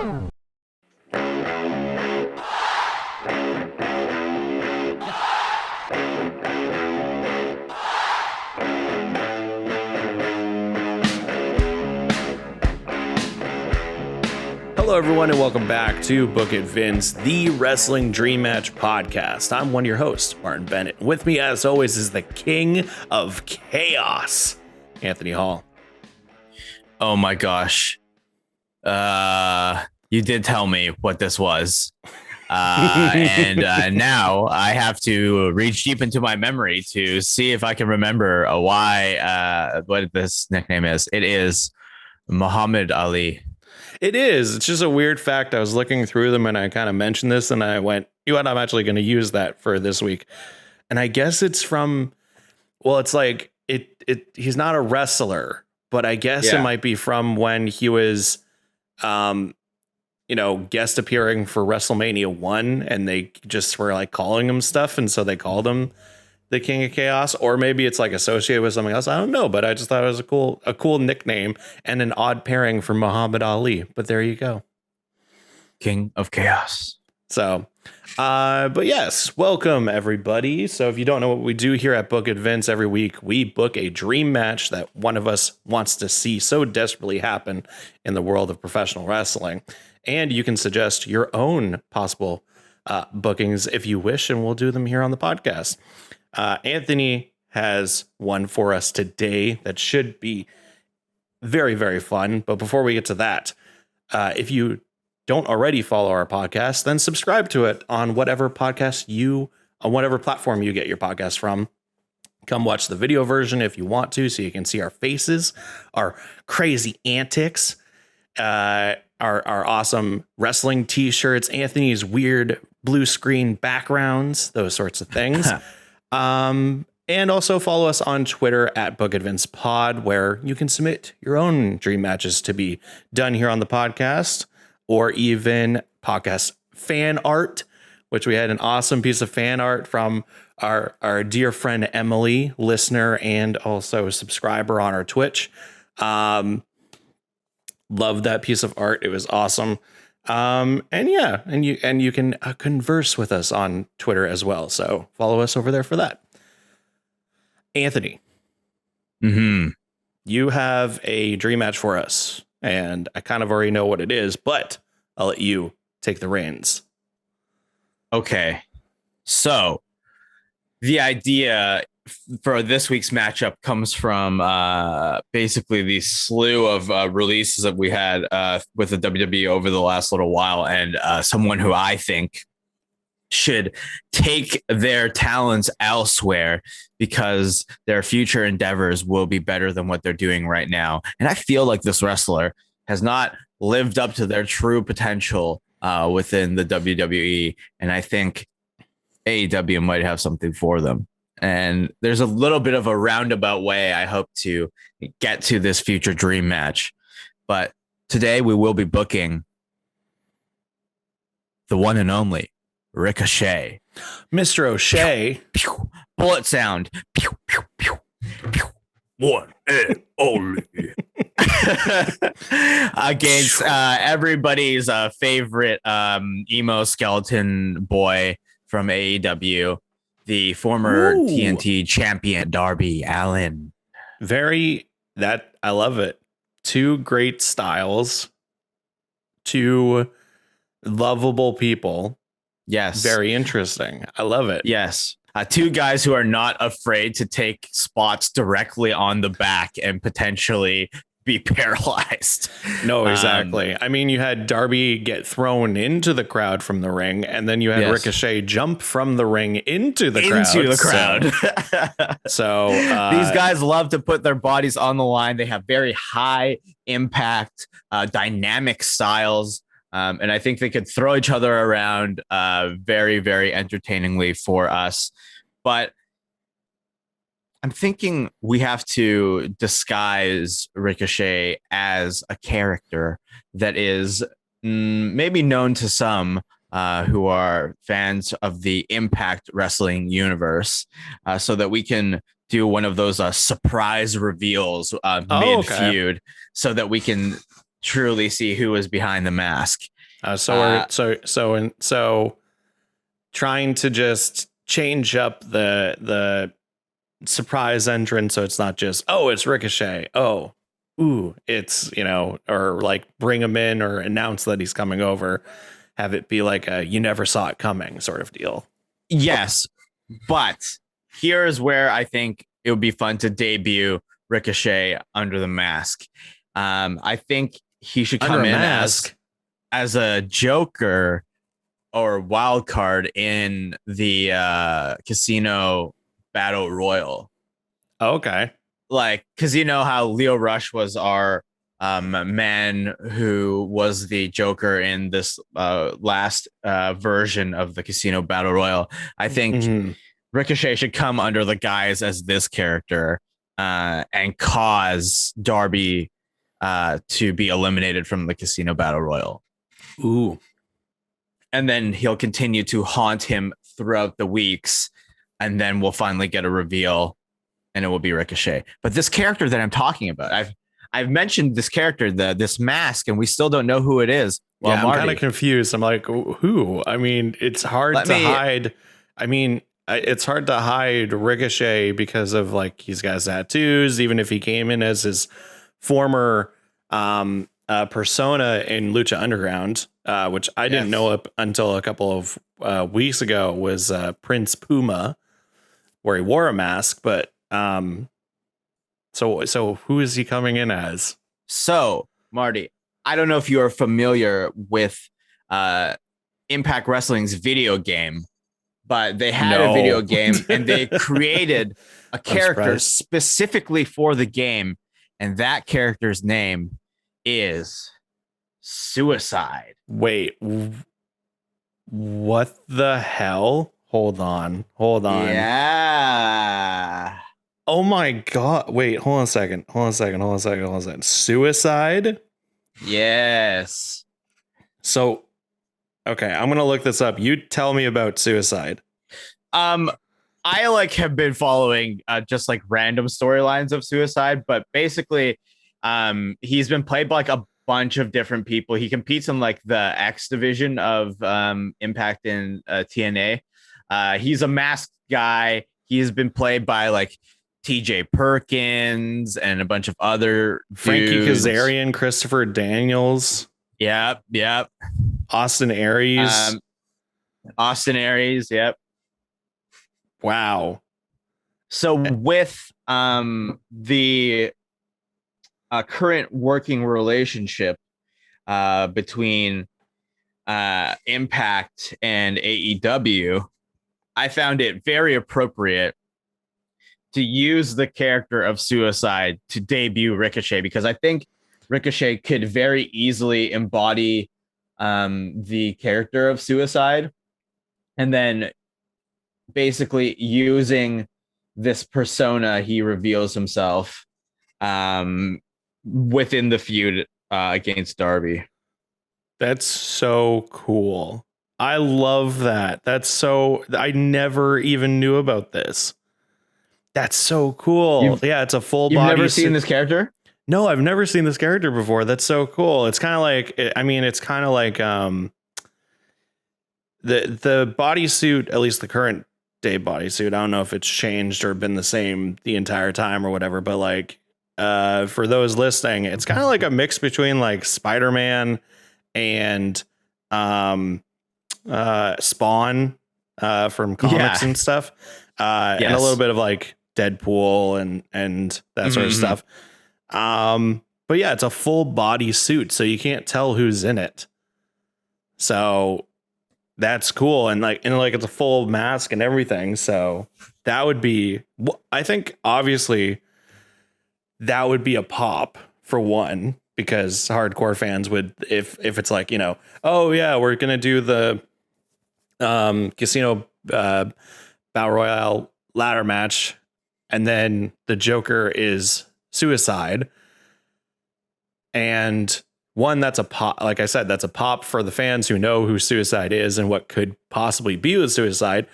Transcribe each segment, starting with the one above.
Hello, everyone, and welcome back to Book It Vince, the Wrestling Dream Match podcast. I'm one of your hosts, Martin Bennett. With me, as always, is the King of Chaos, Anthony Hall. Oh my gosh. You did tell me what this was. And now I have to reach deep into my memory to see if I can remember what this nickname is. It is Muhammad Ali. It is. It's just a weird fact. I was looking through them and I kind of mentioned this and I went, you know what, I'm actually going to use that for this week. And I guess it's from, well, it's like he's not a wrestler, but I guess it might be from when he was, guest appearing for WrestleMania 1 and they just were like calling him stuff. And so they called him the King of Chaos, or maybe it's like associated with something else. I don't know, but I just thought it was a cool nickname and an odd pairing for Muhammad Ali. But there you go. King of Chaos. So, but yes, welcome everybody. So if you don't know what we do here at Book It Vince, every week we book a dream match that one of us wants to see so desperately happen in the world of professional wrestling. And you can suggest your own possible bookings if you wish, and we'll do them here on the podcast. Anthony has one for us today that should be very, very fun. But before we get to that, if you don't already follow our podcast, then subscribe to it on whatever platform you get your podcast from. Come watch the video version if you want to, so you can see our faces, our crazy antics, our awesome wrestling t-shirts, Anthony's weird blue screen backgrounds, those sorts of things. And also follow us on Twitter at Book It Vince Pod, where you can submit your own dream matches to be done here on the podcast, or even podcast fan art, which we had an awesome piece of fan art from our dear friend Emily, listener and also subscriber on our Twitch. Love that piece of art. It was awesome. And you can converse with us on Twitter as well. So follow us over there for that. Anthony, you have a dream match for us, and I kind of already know what it is, but I'll let you take the reins. Okay. So the idea for this week's matchup comes from basically the slew of releases that we had with the WWE over the last little while, and someone who I think should take their talents elsewhere because their future endeavors will be better than what they're doing right now. And I feel like this wrestler has not lived up to their true potential within the WWE, and I think AEW might have something for them. And there's a little bit of a roundabout way I hope to get to this future dream match. But today we will be booking the one and only Ricochet. Mr. O'Shea. Pew, pew. Bullet sound. Pew, pew, pew, pew. One and only. Against everybody's favorite emo skeleton boy from AEW, the former TNT champion, Darby Allin. I love it. Two great styles. Two lovable people. Yes. Very interesting. I love it. Yes. Two guys who are not afraid to take spots directly on the back and potentially be paralyzed. No, exactly. I mean, you had Darby get thrown into the crowd from the ring, and then you had Ricochet jump from the ring into the crowd. So these guys love to put their bodies on the line. They have very high impact, dynamic styles. And I think they could throw each other around very, very entertainingly for us. But I'm thinking we have to disguise Ricochet as a character that is maybe known to some who are fans of the Impact Wrestling universe, so that we can do one of those surprise reveals mid-feud, so that we can truly see who is behind the mask. So trying to just change up the surprise entrance, so it's not just, oh, it's Ricochet. Oh, ooh, it's, or like bring him in or announce that he's coming over. Have it be like a you never saw it coming sort of deal. Yes, but here's where I think it would be fun to debut Ricochet under the mask. I think he should come in as a Joker or wild card in the Casino Battle Royal. Okay. Like, because you know how Leo Rush was our man who was the Joker in this last version of the Casino Battle Royal. I think Ricochet should come under the guise as this character and cause Darby to be eliminated from the Casino Battle Royal. Ooh. And then he'll continue to haunt him throughout the weeks. And then we'll finally get a reveal and it will be Ricochet. But this character that I'm talking about, I've mentioned this character, this mask, and we still don't know who it is. Well, yeah, I'm kind of confused. I'm like, who? I mean, it's hard to hide. I mean, it's hard to hide Ricochet because of like he's got tattoos, even if he came in as his former persona in Lucha Underground, which I didn't know up until a couple of weeks ago was Prince Puma, where he wore a mask. But so who is he coming in as? So, Marty, I don't know if you are familiar with Impact Wrestling's video game, but they had a video game and they created a character specifically for the game. And that character's name is Suicide. Wait, what the hell? Hold on. Yeah. Oh my God. Wait, hold on a second. Suicide? Yes. So, okay, I'm going to look this up. You tell me about Suicide. I have been following just like random storylines of Suicide, but basically he's been played by like a bunch of different people. He competes in like the X division of Impact in TNA. He's a masked guy. He's been played by like TJ Perkins and a bunch of other Frankie Kazarian, Christopher Daniels. Yep. Austin Aries. Yep. Wow. So with the current working relationship between Impact and AEW, I found it very appropriate to use the character of Suicide to debut Ricochet, because I think Ricochet could very easily embody the character of Suicide, and then basically using this persona, he reveals himself within the feud against Darby. That's so cool. I love that. I never even knew about this. That's so cool. It's a full body. You've never seen this character? No, I've never seen this character before. That's so cool. It's kind of like, the bodysuit, at least the current day bodysuit. I don't know if it's changed or been the same the entire time or whatever, but like, for those listening, it's kind of like a mix between like Spider-Man and Spawn from comics and stuff, and a little bit of like Deadpool and that sort of stuff. But yeah, it's a full body suit, so you can't tell who's in it. So that's cool, and it's a full mask and everything. So that would be, I think, obviously, that would be a pop for one, because hardcore fans would, if it's like, oh yeah, we're gonna do the Casino Battle Royale ladder match, and then the Joker is Suicide. And one, that's a pop. Like I said, that's a pop for the fans who know who Suicide is and what could possibly be with Suicide.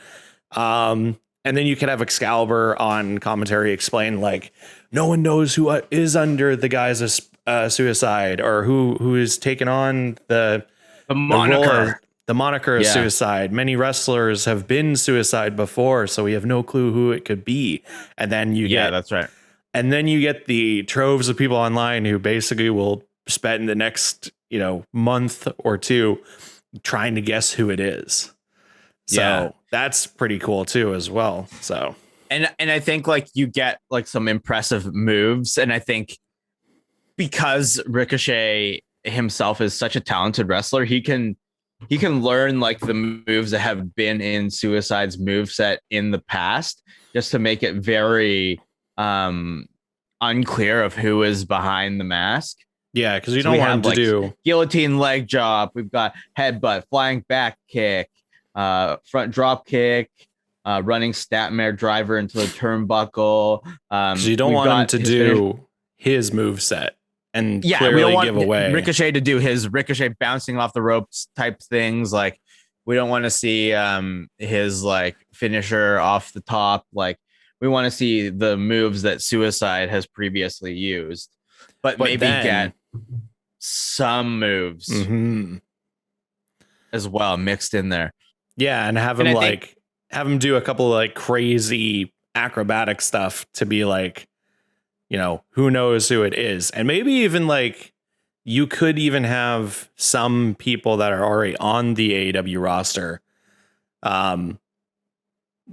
And then you can have Excalibur on commentary explain, like, no one knows who is under the guise of Suicide, or who is taking on the The the role moniker. of the moniker of Yeah. Suicide. Many wrestlers have been Suicide before, so we have no clue who it could be. And then you Yeah, get that's right. and then you get the troves of people online who basically will spend the next, month or two trying to guess who it is. So Yeah. that's pretty cool too, as well. So, And I think like you get like some impressive moves, and I think because Ricochet himself is such a talented wrestler, he can learn like the moves that have been in Suicide's moveset in the past, just to make it very unclear of who is behind the mask. yeah, because you don't want him to do guillotine leg drop. We've got headbutt, flying back kick, front drop kick, running Statmare driver into the turnbuckle. because you don't want him to do his move set and we clearly don't want give away Ricochet to do his Ricochet bouncing off the ropes type things. Like we don't want to see his like finisher off the top. Like we want to see the moves that Suicide has previously used, but maybe get some moves as well mixed in there. Yeah, and have him do a couple of like crazy acrobatic stuff to be like, who knows who it is. And maybe even like you could even have some people that are already on the AEW roster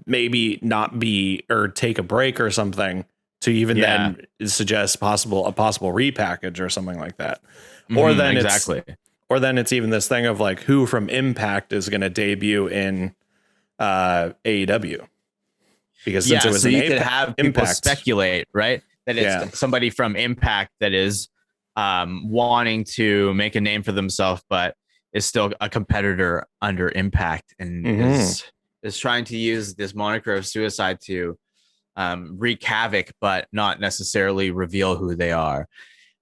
maybe not be or take a break or something to even then suggest a possible repackage or something like that. Or then it's even this thing of like who from Impact is going to debut in AEW, because since it was so you could have people speculate, right, that it's somebody from Impact that is wanting to make a name for themselves, but is still a competitor under Impact and is trying to use this moniker of Suicide to wreak havoc, but not necessarily reveal who they are.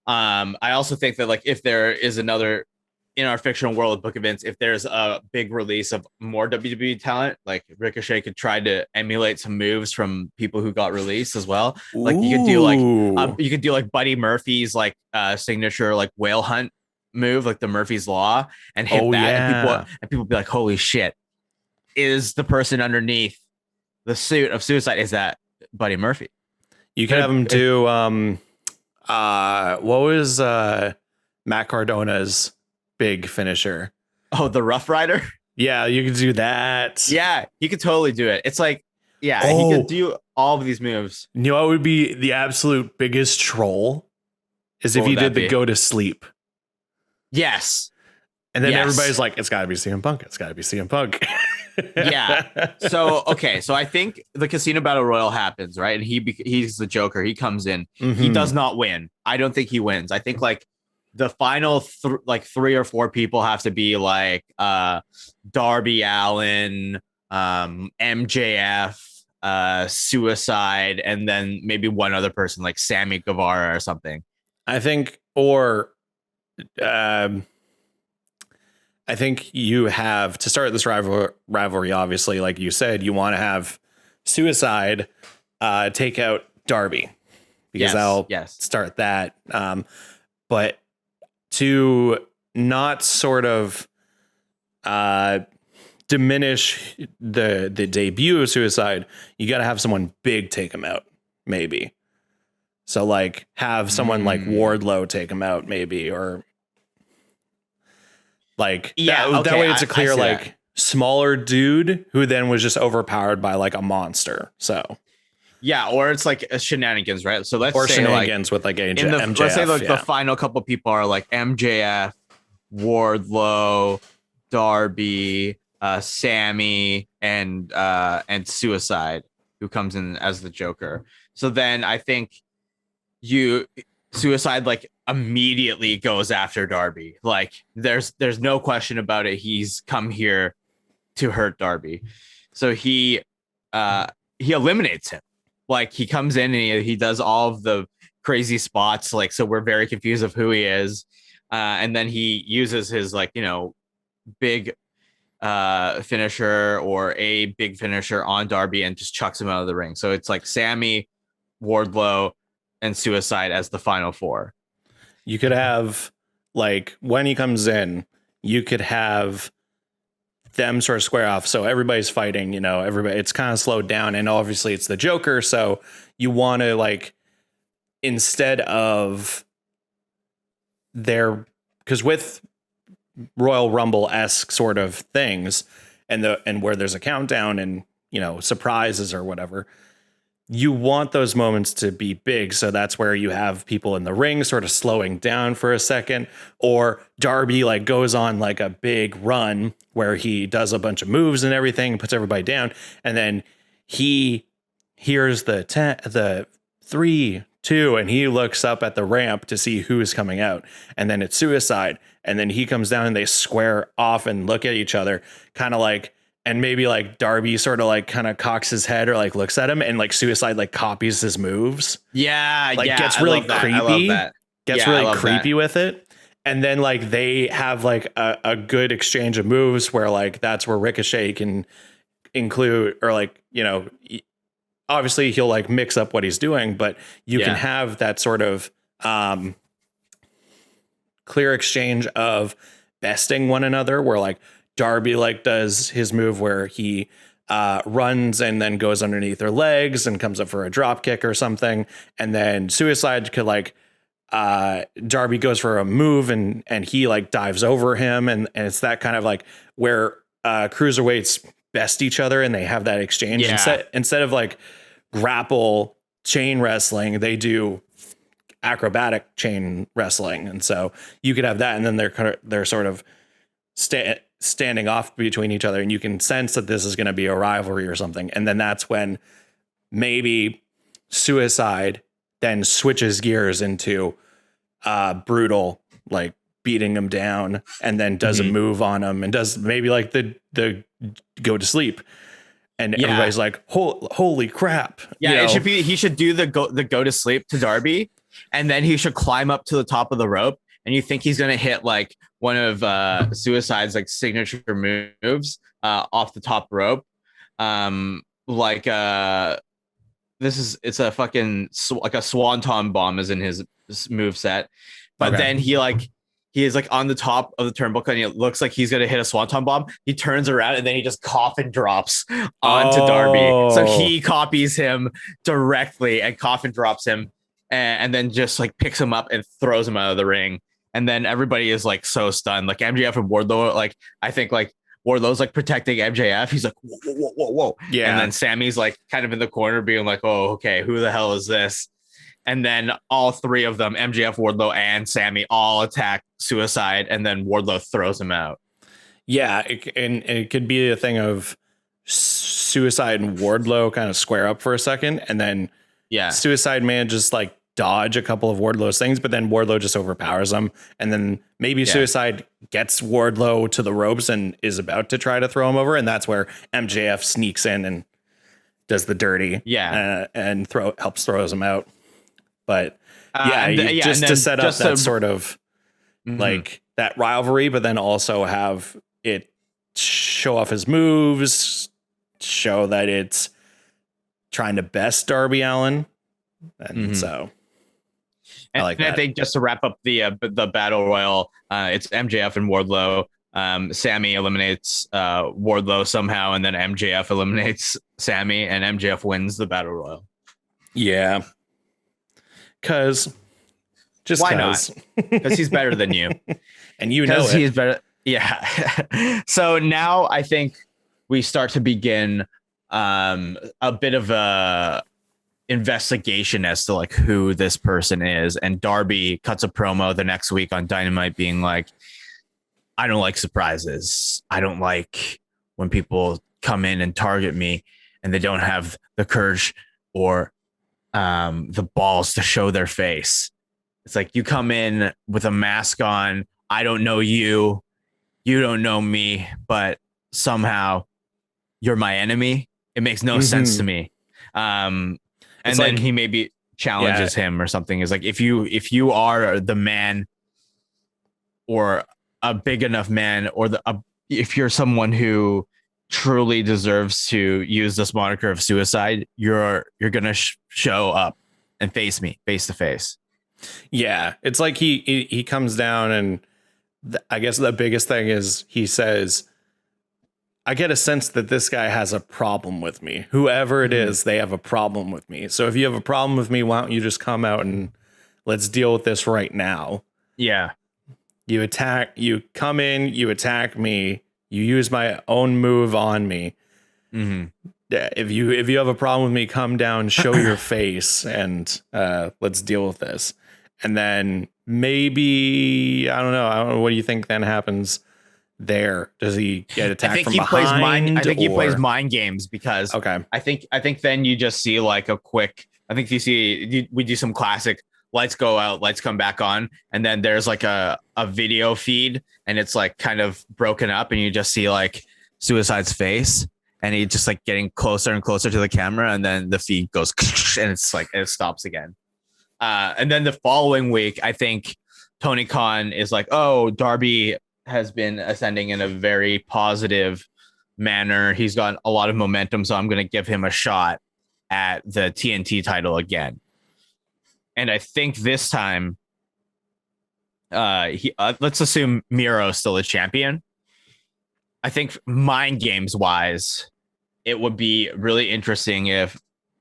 I also think that like if there is another in our fictional world of book events, if there's a big release of more WWE talent, like Ricochet could try to emulate some moves from people who got released as well. Like you could do like Buddy Murphy's like signature like whale hunt move, like the Murphy's Law, and hit that, and people be like, "Holy shit! Is the person underneath the suit of Suicide? Is that Buddy Murphy?" You could have him do what was Matt Cardona's big finisher? Oh, the Rough Rider? Yeah, you could do that. Yeah, he could totally do it. It's like, he could do all of these moves. You know what would be the absolute biggest troll? Is if you did the go to sleep. Yes. And then everybody's like, it's got to be CM Punk. It's got to be CM Punk. Yeah. So I think the Casino Battle Royal happens, right? And he's the Joker. He comes in. He does not win. I don't think he wins. I think like the final 3 or 4 people have to be like Darby Allin, MJF, Suicide, and then maybe one other person like Sammy Guevara or something. I think, or I think you have to start this rivalry. Obviously, like you said, you want to have Suicide take out Darby because that'll start that. But to not sort of diminish the debut of Suicide, you got to have someone big take him out, maybe. So like have someone like Wardlow take him out, maybe, or like that way it's a clear smaller dude who then was just overpowered by like a monster. So yeah, or it's like a shenanigans, right? So let's say shenanigans with like MJF. Let's say like the final couple people are like MJF, Wardlow, Darby, Sammy, and Suicide, who comes in as the Joker. So then I think Suicide like immediately goes after Darby. Like there's no question about it. He's come here to hurt Darby. So he eliminates him. Like he comes in and he does all of the crazy spots. Like, so we're very confused of who he is. And then he uses his big finisher or a big finisher on Darby and just chucks him out of the ring. So it's like Sammy, Wardlow, and Suicide as the final 4. You could have like when he comes in, you could have them sort of square off. So everybody's fighting, you know, everybody, it's kind of slowed down, and obviously it's the Joker. So you want to, like, instead of because with Royal Rumble-esque sort of things, and where there's a countdown and, you know, surprises or whatever, you want those moments to be big. So that's where you have people in the ring sort of slowing down for a second, or Darby like goes on like a big run where he does a bunch of moves and everything, puts everybody down. And then he hears the 3, 2, and he looks up at the ramp to see who is coming out. And then it's Suicide. And then he comes down and they square off and look at each other, kind of like, and maybe like Darby sort of like kind of cocks his head or like looks at him, and like Suicide like copies his moves. Yeah. Like yeah, gets really creepy. Gets really creepy with it. And then like they have like a good exchange of moves where like that's where Ricochet can include, or like, you know, obviously he'll like mix up what he's doing, but you can have that sort of clear exchange of besting one another, where like Darby like does his move where he runs and then goes underneath their legs and comes up for a drop kick or something. And then Suicide could like Darby goes for a move and he like dives over him. And it's that kind of like where cruiserweights best each other and they have that exchange. Instead of like grapple chain wrestling, they do acrobatic chain wrestling. And so you could have that. And then they're sort of standing off between each other, and you can sense that this is going to be a rivalry or something. And then that's when maybe Suicide then switches gears into brutal, like beating him down, and then does a move on him and does maybe like the go to sleep. And everybody's like, holy crap. Yeah, you know? it should be, he should do the go to sleep to Darby, and then he should climb up to the top of the rope, and you think he's gonna hit like one of Suicide's like signature moves off the top rope. It's a fucking like a swanton bomb is in his move set, but then he is like on the top of the turnbuckle, and it looks like he's gonna hit a swanton bomb. He turns around and then he just coffin drops onto Darby, so he copies him directly and coffin drops him, and then just like picks him up and throws him out of the ring. And then everybody is like so stunned, like MJF and Wardlow. Like I think like Wardlow's like protecting MJF. He's like, whoa. Yeah. And then Sammy's like kind of in the corner being like, oh, okay, who the hell is this? And then all three of them, MJF, Wardlow, and Sammy, all attack Suicide, and then Wardlow throws him out. Yeah, it could be a thing of Suicide and Wardlow kind of square up for a second, and then Suicide Man just like dodge a couple of Wardlow's things, but then Wardlow just overpowers him, and then maybe Suicide gets Wardlow to the ropes and is about to try to throw him over, and that's where MJF sneaks in and does the dirty, and throws him out. But just to set up that sort of like that rivalry, but then also have it show off his moves, show that it's trying to best Darby Allin, and so. And I think just to wrap up the battle royal, it's MJF and Wardlow. Sammy eliminates Wardlow somehow, and then MJF eliminates Sammy, and MJF wins the battle royal. Yeah, because not? Because he's better than you, and you know he's better. Yeah. So now I think we start to begin a bit of a investigation as to like who this person is, and Darby cuts a promo the next week on Dynamite being like, I don't like surprises. I don't like when people come in and target me and they don't have the courage or the balls to show their face. It's like, you come in with a mask on. I don't know you. You don't know me, but somehow you're my enemy. It makes no sense to me. And it's then like, he maybe challenges him or something. Is like, if you are the man, or a big enough man, or if you're someone who truly deserves to use this moniker of Suicide, you're gonna show up and face me face to face. Yeah, it's like he comes down and I guess the biggest thing is he says, I get a sense that this guy has a problem with me. Whoever it is, they have a problem with me. So if you have a problem with me, why don't you just come out and let's deal with this right now? Yeah. You come in, you attack me, you use my own move on me. Mm-hmm. Yeah, if you have a problem with me, come down, show your face, and let's deal with this. And then maybe I don't know. What do you think then happens there? Does he get attacked from behind? I think he plays mind games because okay. I think then you just see like a quick. I think we do some classic lights go out, lights come back on, and then there's like a video feed, and it's like kind of broken up, and you just see like Suicide's face. And he's just like getting closer and closer to the camera, and then the feed goes and it's like it stops again. And then the following week, I think Tony Khan is like, "Oh, Darby has been ascending in a very positive manner. He's got a lot of momentum, so I'm going to give him a shot at the TNT title again." And I think this time, let's assume Miro's still a champion. I think mind games wise, it would be really interesting if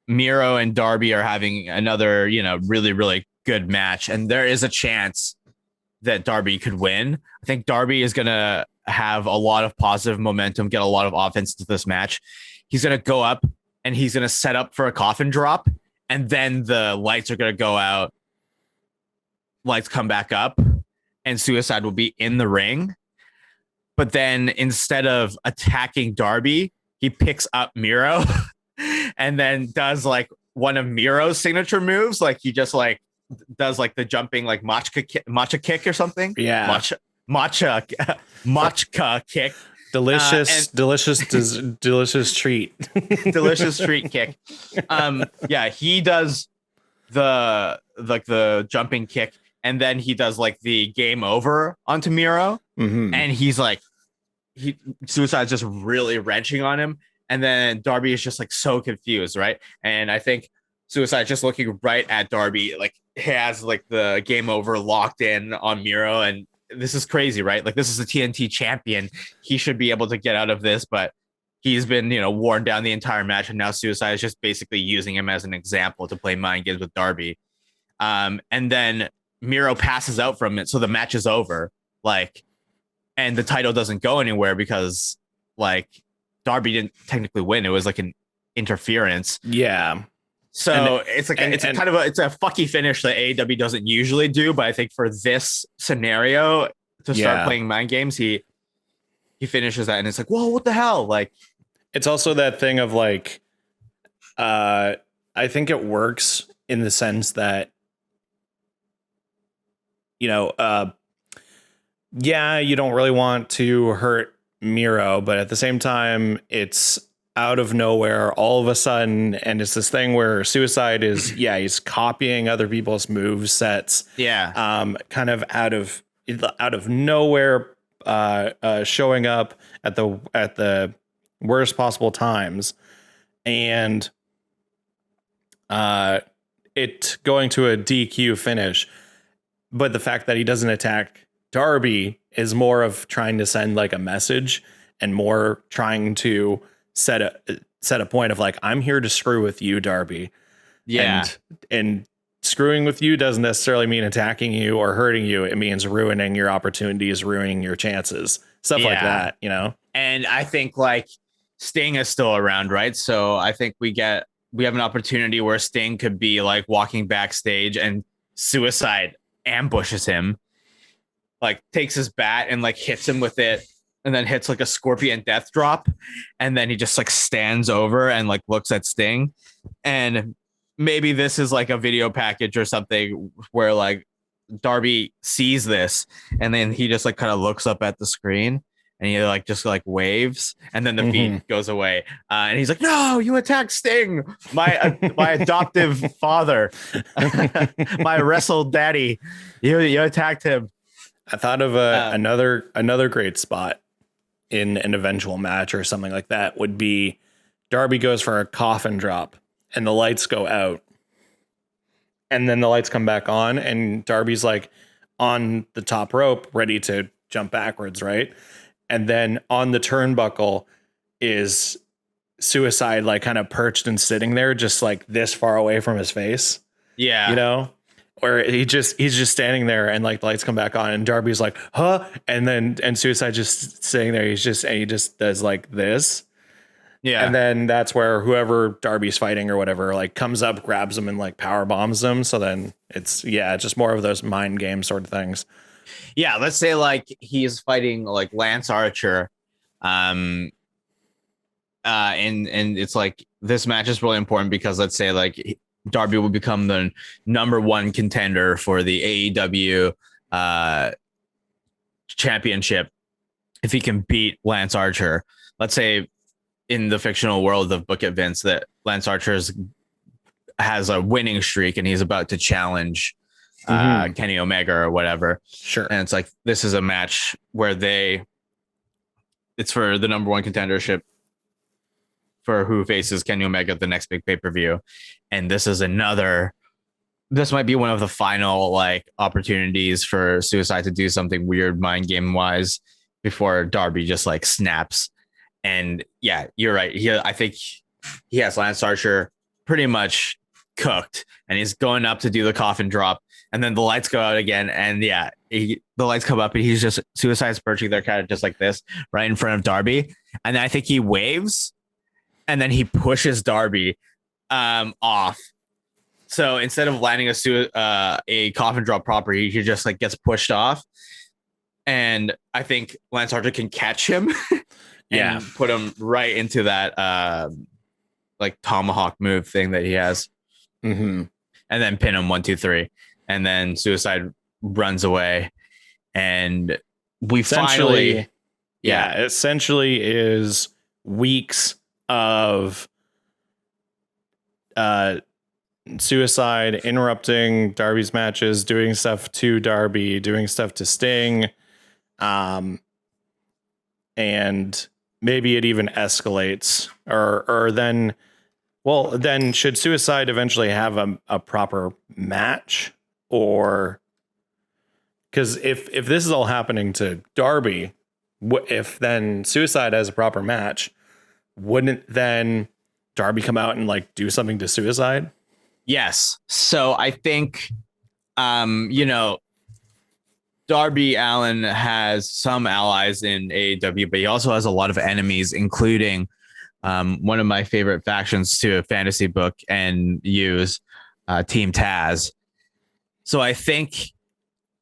Miro and Darby are having another, really, really good match. And there is a chance that Darby could win. I think Darby is going to have a lot of positive momentum, get a lot of offense to this match. He's going to go up and he's going to set up for a coffin drop. And then the lights are going to go out. Lights come back up and Suicide will be in the ring. But then instead of attacking Darby, he picks up Miro and then does like one of Miro's signature moves. Like he just like does like the jumping like matcha kick or something. Yeah. Matcha kick. Delicious treat. Delicious treat kick. Yeah, he does the jumping kick. And then he does like the game over onto Miro. Mm-hmm. And he's like, Suicide's just really wrenching on him. And then Darby is just like so confused, right? And I think Suicide just looking right at Darby, like has like the game over locked in on Miro. And this is crazy, right? Like this is a TNT champion. He should be able to get out of this, but he's been, worn down the entire match. And now Suicide is just basically using him as an example to play mind games with Darby. And then Miro passes out from it, so the match is over. And the title doesn't go anywhere because, Darby didn't technically win. It was like an interference. Yeah. So it's a fucky finish that AEW doesn't usually do, but I think for this scenario to start playing mind games, he finishes that, and it's like, whoa, what the hell? Like, it's also that thing of I think it works in the sense that. You don't really want to hurt Miro, but at the same time, it's out of nowhere all of a sudden. And it's this thing where Suicide is, he's copying other people's move sets. Yeah. Kind of out of nowhere, showing up at the worst possible times. And it going to a DQ finish. But the fact that he doesn't attack Darby is more of trying to send like a message and more trying to set a point of like, I'm here to screw with you, Darby. Yeah. And screwing with you doesn't necessarily mean attacking you or hurting you. It means ruining your opportunities, ruining your chances, stuff like that, And I think like Sting is still around, right? So I think we have an opportunity where Sting could be like walking backstage and Suicide ambushes him, like takes his bat and like hits him with it, and then hits like a scorpion death drop, and then he just like stands over and like looks at Sting. And maybe this is like a video package or something where like Darby sees this and then he just like kind of looks up at the screen and he like just like waves, and then the feed goes away, and he's like, "No, you attacked Sting, my adoptive father, my wrestled daddy. You attacked him." I thought of another great spot in an eventual match or something like that would be Darby goes for a coffin drop and the lights go out, and then the lights come back on, and Darby's like on the top rope ready to jump backwards, right? And then on the turnbuckle is Suicide, like kind of perched and sitting there, just like this far away from his face. Yeah. You know, where he's just standing there, and like the lights come back on, and Darby's like, huh? And Suicide just sitting there. He just does like this. Yeah. And then that's where whoever Darby's fighting or whatever, like comes up, grabs him, and like power bombs them. So then it's just more of those mind game sort of things. Yeah. Let's say like he's fighting like Lance Archer. And it's like this match is really important because let's say like Darby will become the number one contender for the AEW championship if he can beat Lance Archer. Let's say in the fictional world of Book It Vince that Lance Archer has a winning streak and he's about to challenge Kenny Omega or whatever. Sure. And it's like this is a match where it's for the number one contendership for who faces Kenny Omega at the next big pay-per-view. And this might be one of the final like opportunities for Suicide to do something weird mind game wise before Darby just like snaps. And yeah, you're right. I think he has Lance Archer pretty much cooked and he's going up to do the coffin drop. And then the lights go out again. And yeah, the lights come up and he's just Suicide's perching there kind of just like this right in front of Darby. And then I think he waves and then he pushes Darby off. So instead of landing a coffin drop proper, he just like gets pushed off. And I think Lance Archer can catch him and put him right into that like tomahawk move thing that he has. Mm-hmm. And then pin him 1, 2, 3. And then Suicide runs away. And we essentially is weeks of Suicide interrupting Darby's matches, doing stuff to Darby, doing stuff to Sting, and maybe it even escalates, or then should Suicide eventually have a proper match, or because if this is all happening to Darby, if then Suicide has a proper match, wouldn't then Darby come out and like do something to Suicide? Yes. So I think, Darby Allin has some allies in AEW, but he also has a lot of enemies, including one of my favorite factions to a fantasy book and use, Team Taz. So I think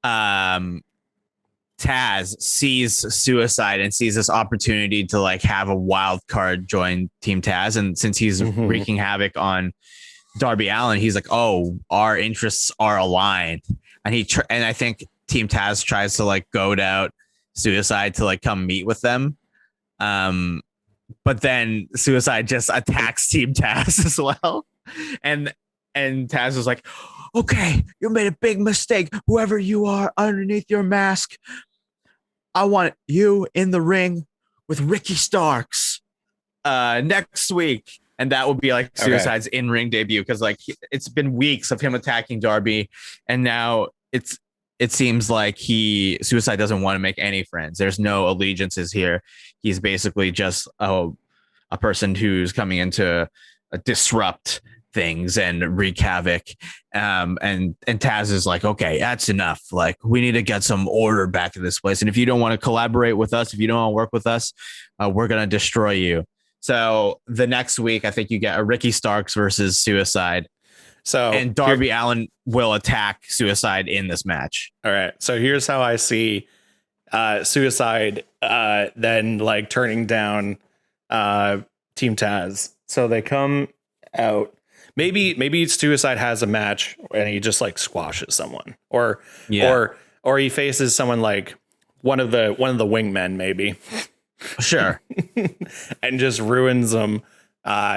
Taz sees Suicide and sees this opportunity to like have a wild card join Team Taz. And since he's wreaking havoc on Darby Allin, he's like, oh, our interests are aligned. And and I think Team Taz tries to like goad out Suicide to like come meet with them. But then Suicide just attacks Team Taz as well. And Taz is like, okay, you made a big mistake. Whoever you are underneath your mask, I want you in the ring with Ricky Starks next week. And that would be like Suicide's in-ring debut, because like it's been weeks of him attacking Darby, and now it seems like Suicide doesn't want to make any friends. There's no allegiances here. He's basically just a person who's coming in to disrupt things and wreak havoc. And Taz is like, okay, that's enough. Like, we need to get some order back in this place. And if you don't want to collaborate with us, if you don't want to work with us, we're going to destroy you. So the next week, I think you get a Ricky Starks versus Suicide. And Darby Allin will attack Suicide in this match. All right. So here's how I see Suicide then like turning down Team Taz. So they come out. Maybe Suicide has a match and he just like squashes someone, or he faces someone like one of the wingmen, maybe. Sure. And just ruins them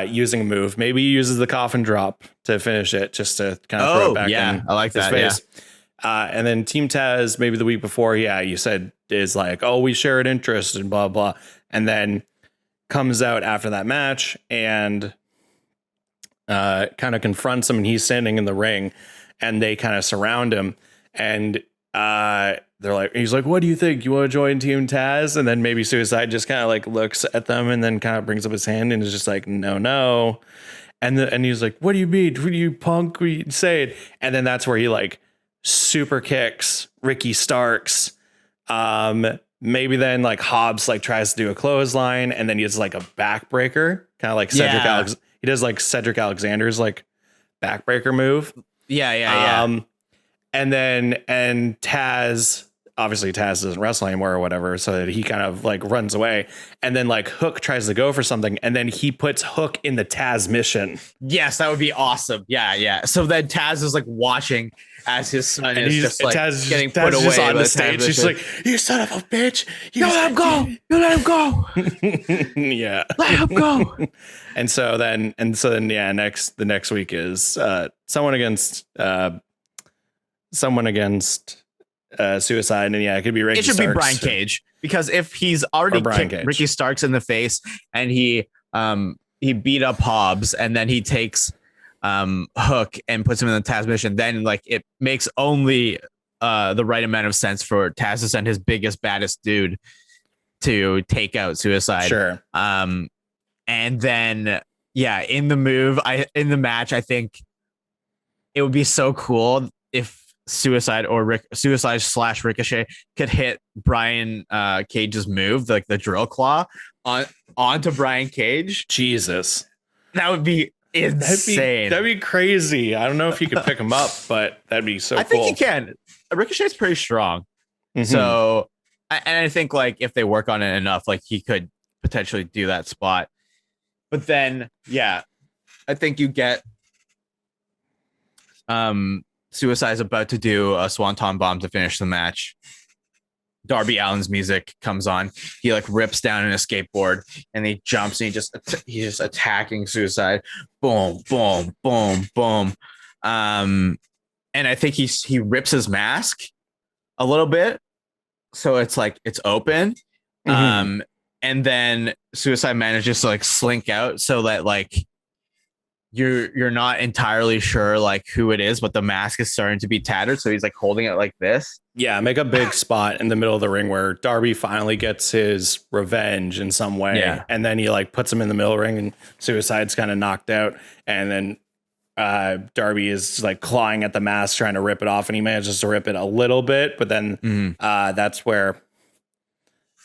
using a move. Maybe he uses the coffin drop to finish it, just to kind of throw it back in I like his that, face. Yeah. And then Team Taz, maybe the week before, you said, is like, oh, we share an interest and blah, blah. And then comes out after that match and kind of confronts him, and he's standing in the ring and they kind of surround him. And they're like, he's like, what do you think? You want to join Team Taz? And then maybe Suicide just kind of like looks at them and then kind of brings up his hand and is just like, no. And he's like, what do you mean? What do you punk? What are you saying? And then that's where he like super kicks Ricky Starks. Maybe then like Hobbs like tries to do a clothesline and then he does like a backbreaker, kind of like he does like Cedric Alexander's like backbreaker move. Yeah. And Taz, obviously Taz doesn't wrestle anymore or whatever, so that he kind of like runs away. And then like Hook tries to go for something, and then he puts Hook in the Taz mission. Yes, that would be awesome. Yeah. So then Taz is like watching as his son is just like Taz, getting Taz put away just on the stage. He's She's like, "You son of a bitch! You let him go! You let him go! Yeah, let him go!" And so then, yeah. The next week is someone against Suicide, and yeah, it could be Ricky Starks. It should be Brian Cage, because if he's already kicked Ricky Starks in the face and he beat up Hobbs and then he takes Hook and puts him in the Taz mission, then like it makes only the right amount of sense for Taz to send his biggest, baddest dude to take out Suicide. Sure. And then in the match, I think it would be so cool if Suicide / Ricochet could hit Brian Cage's move, like the drill claw onto Brian Cage. Jesus, that would be insane. That'd be crazy. I don't know if you could pick him up, but that'd be so cool. I think you can. Ricochet's pretty strong. Mm-hmm. So, and I think like if they work on it enough, like he could potentially do that spot. But then, I think you get Suicide's about to do a swanton bomb to finish the match. Darby Allin's music comes on. He like rips down in a skateboard and he jumps and he's just attacking Suicide. Boom, boom, boom, boom. And I think he rips his mask a little bit, so it's like it's open. Mm-hmm. And then Suicide manages to like slink out so that like you're not entirely sure like who it is, but the mask is starting to be tattered, so he's like holding it like this. Yeah, make a big spot in the middle of the ring where Darby finally gets his revenge in some way. Yeah. And then he like puts him in the middle of the ring and Suicide's kind of knocked out. And then Darby is like clawing at the mask, trying to rip it off, and he manages to rip it a little bit. But then that's where,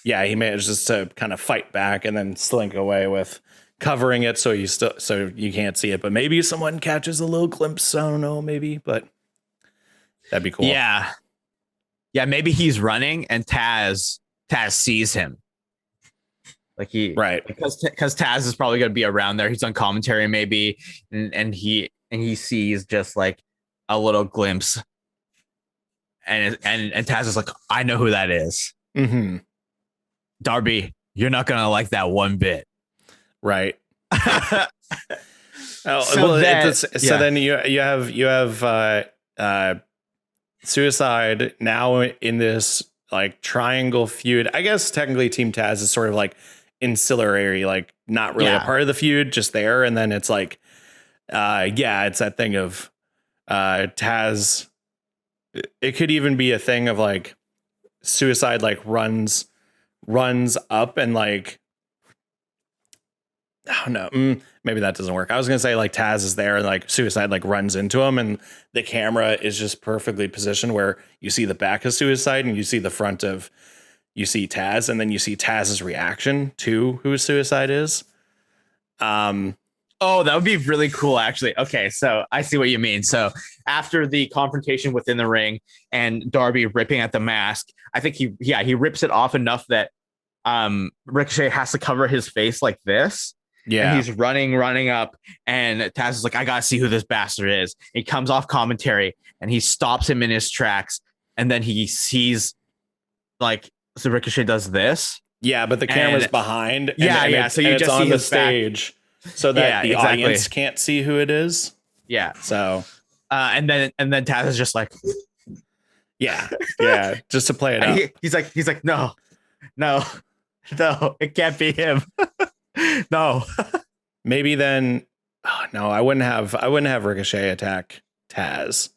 he manages to kind of fight back and then slink away with covering it so you can't see it. But maybe someone catches a little glimpse. I don't know, maybe, but that'd be cool. Yeah, maybe he's running and Taz sees him. Like because Taz is probably going to be around there. He's on commentary maybe, and he sees just like a little glimpse, and Taz is like, I know who that is. Mm-hmm. Darby, you're not gonna like that one bit. Right. Then you have Suicide now in this like triangle feud. I guess technically Team Taz is sort of like ancillary, like not really a part of the feud, just there. And then it's like, it's that thing of Taz. It could even be a thing of like Suicide like runs up and like, oh no, maybe that doesn't work. I was gonna say like Taz is there and like Suicide like runs into him and the camera is just perfectly positioned where you see the back of Suicide and you see the front of Taz, and then you see Taz's reaction to who Suicide is. Oh, that would be really cool, actually. Okay, so I see what you mean. So after the confrontation within the ring and Darby ripping at the mask, I think he rips it off enough that Ricochet has to cover his face like this. Yeah. And he's running up, and Taz is like, I gotta see who this bastard is. He comes off commentary and he stops him in his tracks, and then he sees like, so Ricochet does this. Yeah, but the camera's behind. So you just on see the his stage back. So that the audience can't see who it is. Yeah. So and then Taz is just like, yeah, just to play it up. He's like, no, it can't be him. No. Maybe then. Oh no, I wouldn't have Ricochet attack Taz,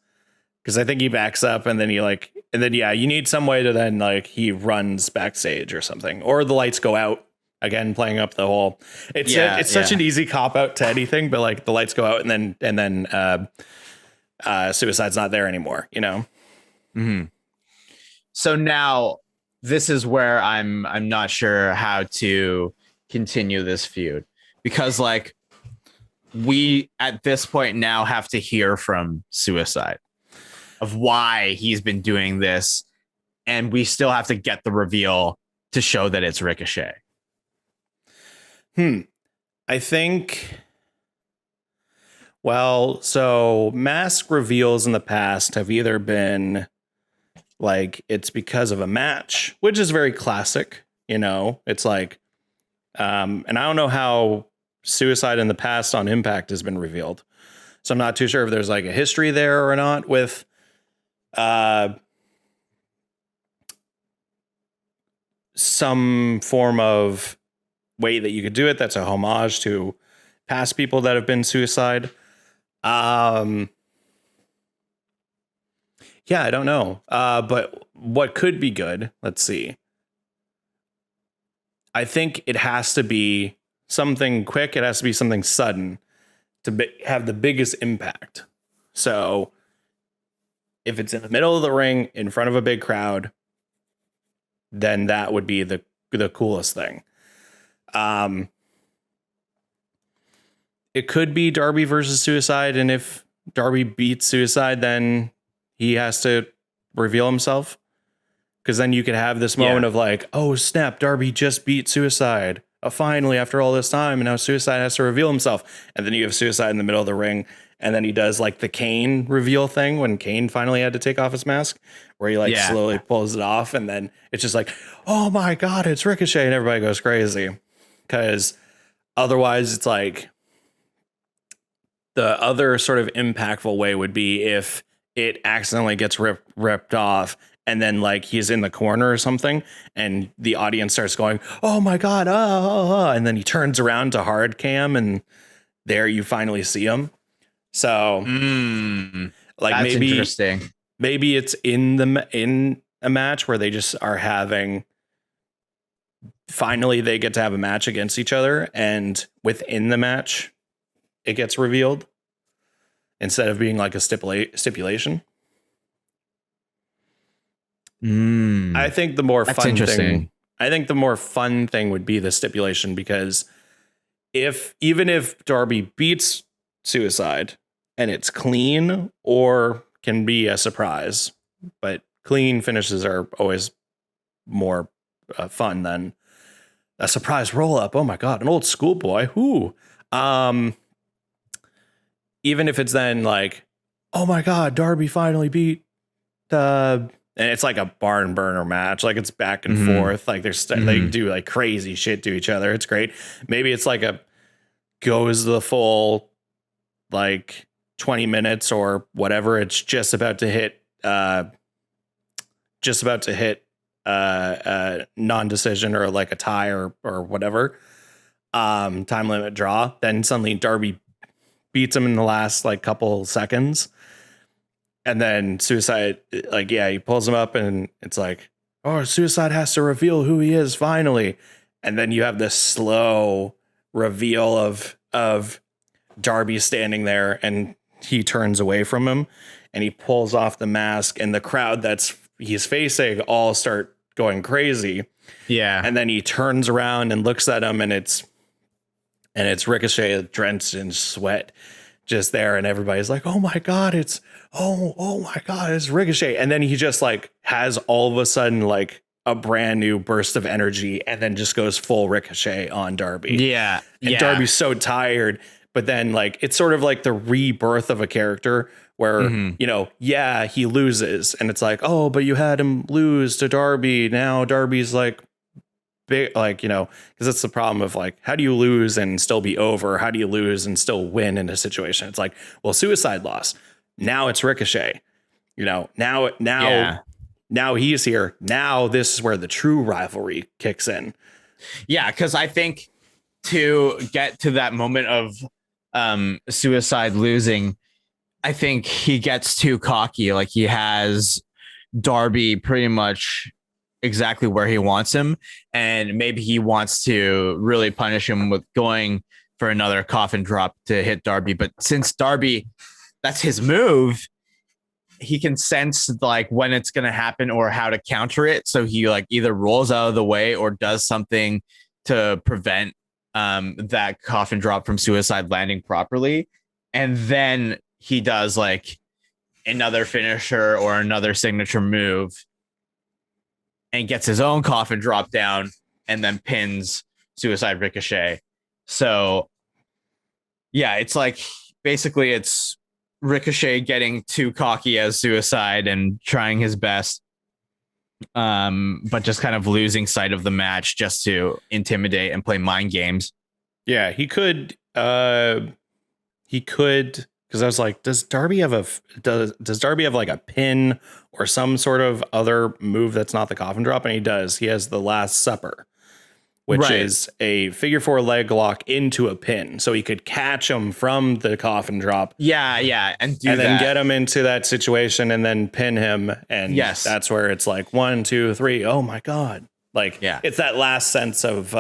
because I think he backs up and then he like And then, yeah, you need some way to then like he runs backstage or something, or the lights go out again, playing up the whole. It's such an easy cop out to anything, but like the lights go out and then Suicide's not there anymore, you know? Mm-hmm. So now this is where I'm not sure how to continue this feud, because like we at this point now have to hear from Suicide of why he's been doing this, and we still have to get the reveal to show that it's Ricochet. I think, well, so mask reveals in the past have either been like it's because of a match, which is very classic, you know. It's like and I don't know how Suicide in the past on Impact has been revealed, so I'm not too sure if there's like a history there or not with some form of way that you could do it that's a homage to past people that have been Suicide. Yeah, I don't know. But what could be good? Let's see. I think it has to be something quick. It has to be something sudden to have the biggest impact. So if it's in the middle of the ring in front of a big crowd, then that would be the coolest thing. It could be Darby versus Suicide, and if Darby beats Suicide, then he has to reveal himself, because then you could have this moment of like, oh snap, Darby just beat Suicide finally after all this time, and now Suicide has to reveal himself, and then you have Suicide in the middle of the ring, and then he does like the Kane reveal thing when Kane finally had to take off his mask, where he like slowly pulls it off, and then it's just like, oh my god, it's Ricochet, and everybody goes crazy, because otherwise it's like the other sort of impactful way would be if it accidentally gets ripped off, and then like he's in the corner or something, and the audience starts going, oh my god, and then he turns around to hard cam, and there you finally see him. So like that's maybe interesting. Maybe it's in a match where they just are having, finally they get to have a match against each other, and within the match it gets revealed instead of being like a stipulation. I think the more fun thing, would be the stipulation, because even if Darby beats Suicide and it's clean, or can be a surprise, but clean finishes are always more fun than a surprise roll up. Oh my god, an old schoolboy. Whoo. Even if it's then like, oh my god, Darby finally beat and it's like a barn burner match, like it's back and forth, like they do like crazy shit to each other. It's great. Maybe it's like goes the full like 20 minutes or whatever. It's just about to hit non-decision or like a tie or whatever time limit draw. Then suddenly Darby beats him in the last like couple seconds, and then Suicide, like, he pulls him up, and it's like, oh, Suicide has to reveal who he is finally, and then you have this slow reveal of Darby standing there, and he turns away from him, and he pulls off the mask, and the crowd he's facing all start going crazy. Yeah, and then he turns around and looks at him, and it's Ricochet drenched in sweat just there, and everybody's like, oh my god, it's Ricochet. And then he just like has all of a sudden like a brand new burst of energy, and then just goes full Ricochet on Darby. And Darby's so tired, but then like it's sort of like the rebirth of a character where he loses, and it's like, oh, but you had him lose to Darby, now Darby's like big, like, because that's the problem of like, how do you lose and still be over? How do you lose and still win in a situation? It's like, well, Suicide lost, now it's Ricochet, now he's here, now this is where the true rivalry kicks in. Because I think to get to that moment of Suicide losing, I think he gets too cocky. Like he has Darby pretty much exactly where he wants him. And maybe he wants to really punish him with going for another coffin drop to hit Darby. But since Darby, that's his move, he can sense like when it's going to happen or how to counter it. So he like either rolls out of the way or does something to prevent that coffin drop from suicide landing properly. And then he does like another finisher or another signature move and gets his own coffin drop down and then pins Suicide Ricochet. So yeah, it's like basically it's Ricochet getting too cocky as Suicide and trying his best, but just kind of losing sight of the match just to intimidate and play mind games. Yeah, he could, because I was like, does Darby have like a pin or some sort of other move that's not the coffin drop? And he does. He has the Last Supper, which is a figure 4 leg lock into a pin. So he could catch him from the coffin drop. Yeah. And then get him into that situation and then pin him. And that's where it's like 1, 2, 3. Oh my God. Like, it's that last sense of,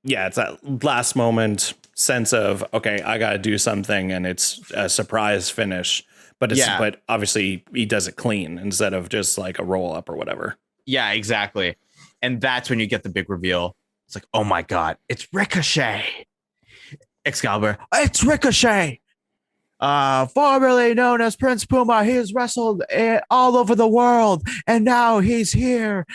it's that last moment sense of, okay, I got to do something, and it's a surprise finish, but but obviously he does it clean instead of just like a roll up or whatever. Yeah, exactly. And that's when you get the big reveal. It's like, oh my God, it's Ricochet. Excalibur, it's Ricochet. Formerly known as Prince Puma, he has wrestled all over the world, and now he's here.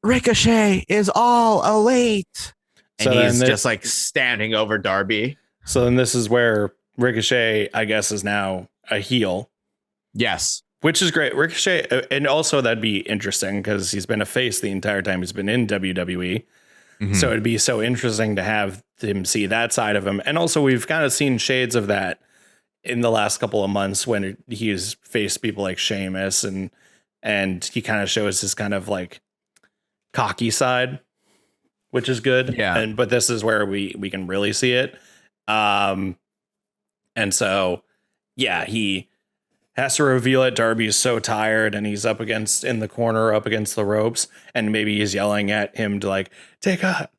Ricochet is all elite. And so he's just like standing over Darby. So then this is where Ricochet, I guess, is now a heel. Yes. Which is great. Ricochet, and also that'd be interesting because he's been a face the entire time he's been in WWE. Mm-hmm. So it'd be so interesting to have him see that side of him. And also we've kind of seen shades of that in the last couple of months when he's faced people like Sheamus, and he kind of shows his kind of like cocky side, which is good. Yeah. But this is where we can really see it. And so, yeah, he has to reveal it. Darby is so tired, and he's in the corner, up against the ropes, and maybe he's yelling at him to like, take off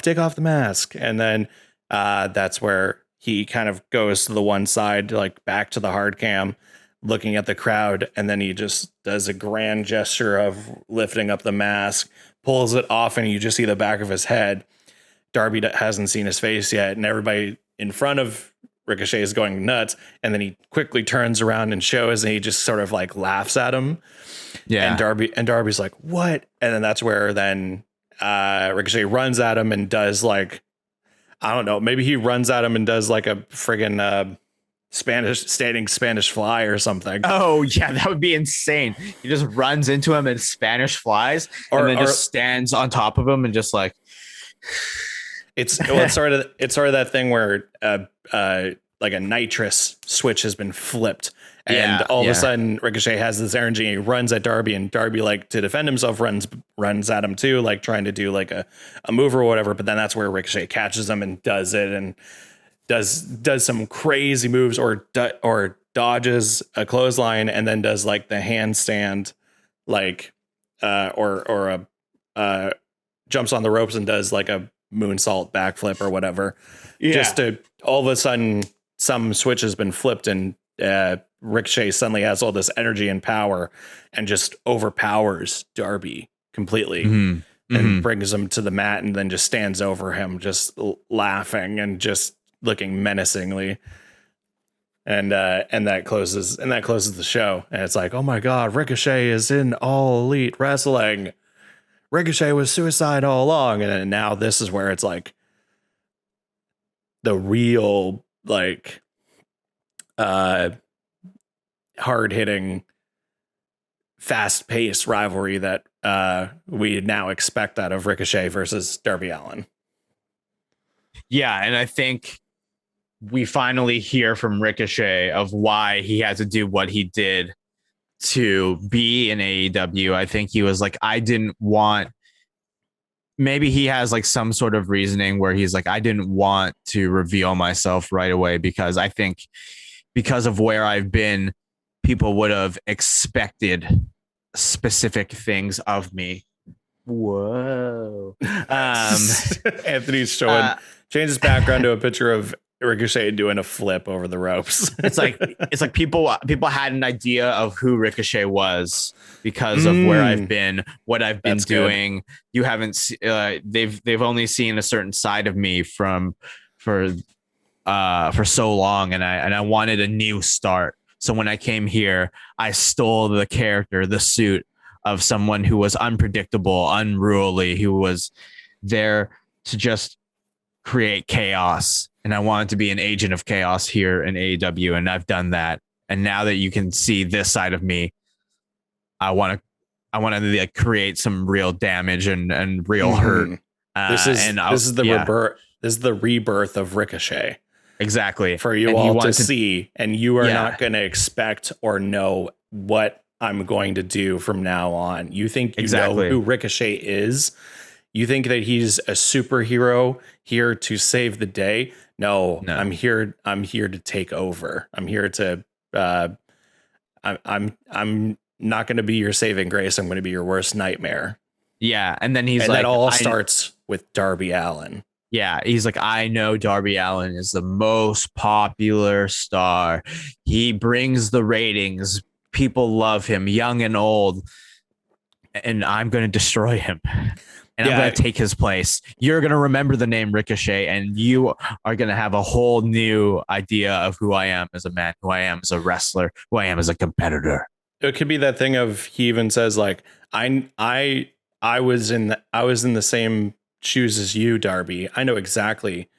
the mask. And then that's where he kind of goes to the one side, like back to the hard cam, looking at the crowd. And then he just does a grand gesture of lifting up the mask, pulls it off, and you just see the back of his head. Darby hasn't seen his face yet, and everybody in front of Ricochet is going nuts. And then he quickly turns around and shows, and he just sort of like laughs at him. Yeah. And Darby's like, what? And then that's where then Ricochet runs at him and does like, I don't know, maybe he runs at him and does like a friggin' Spanish fly or something. Oh yeah, that would be insane. He just runs into him and Spanish flies, and then just stands on top of him and just like. It's sort of that thing where like a nitrous switch has been flipped, and all of a sudden Ricochet has this energy, and he runs at Darby, and Darby, like, to defend himself, runs at him too, like trying to do like a move or whatever. But then that's where Ricochet catches him and does it, and does some crazy moves, or dodges a clothesline, and then does like the handstand, like or jumps on the ropes and does like a moonsault backflip or whatever. Just to all of a sudden some switch has been flipped, and Ricochet suddenly has all this energy and power and just overpowers Darby completely. And brings him to the mat, and then just stands over him, just laughing and just looking menacingly. And that closes the show. And it's like, oh my God, Ricochet is in All Elite Wrestling. Ricochet was Suicide all along. And then now this is where it's like the real, like, hard hitting, fast paced rivalry that we now expect out of Ricochet versus Darby Allin. Yeah. And I think we finally hear from Ricochet of why he had to do what he did to be in AEW. I think he was like, maybe he has like some sort of reasoning where he's like, I didn't want to reveal myself right away, because I think because of where I've been, people would have expected specific things of me. Whoa. Anthony's showing change his background to a picture of Ricochet doing a flip over the ropes. It's like people had an idea of who Ricochet was because of where I've been, what I've been doing. Good. You haven't they've only seen a certain side of me for so long, and I wanted a new start. So when I came here, I stole the character, the suit of someone who was unpredictable, unruly, who was there to just create chaos. And I wanted to be an agent of chaos here in AEW, and I've done that. And now that you can see this side of me, I want to like create some real damage and real hurt. This is the rebirth of Ricochet. Exactly. For you all to see, and you are not going to expect or know what I'm going to do from now on. You think you know who Ricochet is? You think that he's a superhero here to save the day? No. I'm here to take over. I'm here to I'm not going to be your saving grace. I'm going to be your worst nightmare. Yeah, and then that all starts with Darby Allin. Yeah, he's like, I know Darby Allin is the most popular star. He brings the ratings. People love him, young and old. And I'm going to destroy him. And I'm going to take his place. You're going to remember the name Ricochet, and you are going to have a whole new idea of who I am as a man, who I am as a wrestler, who I am as a competitor. It could be that thing of, he even says like, I was in the same shoes as you, Darby. I know exactly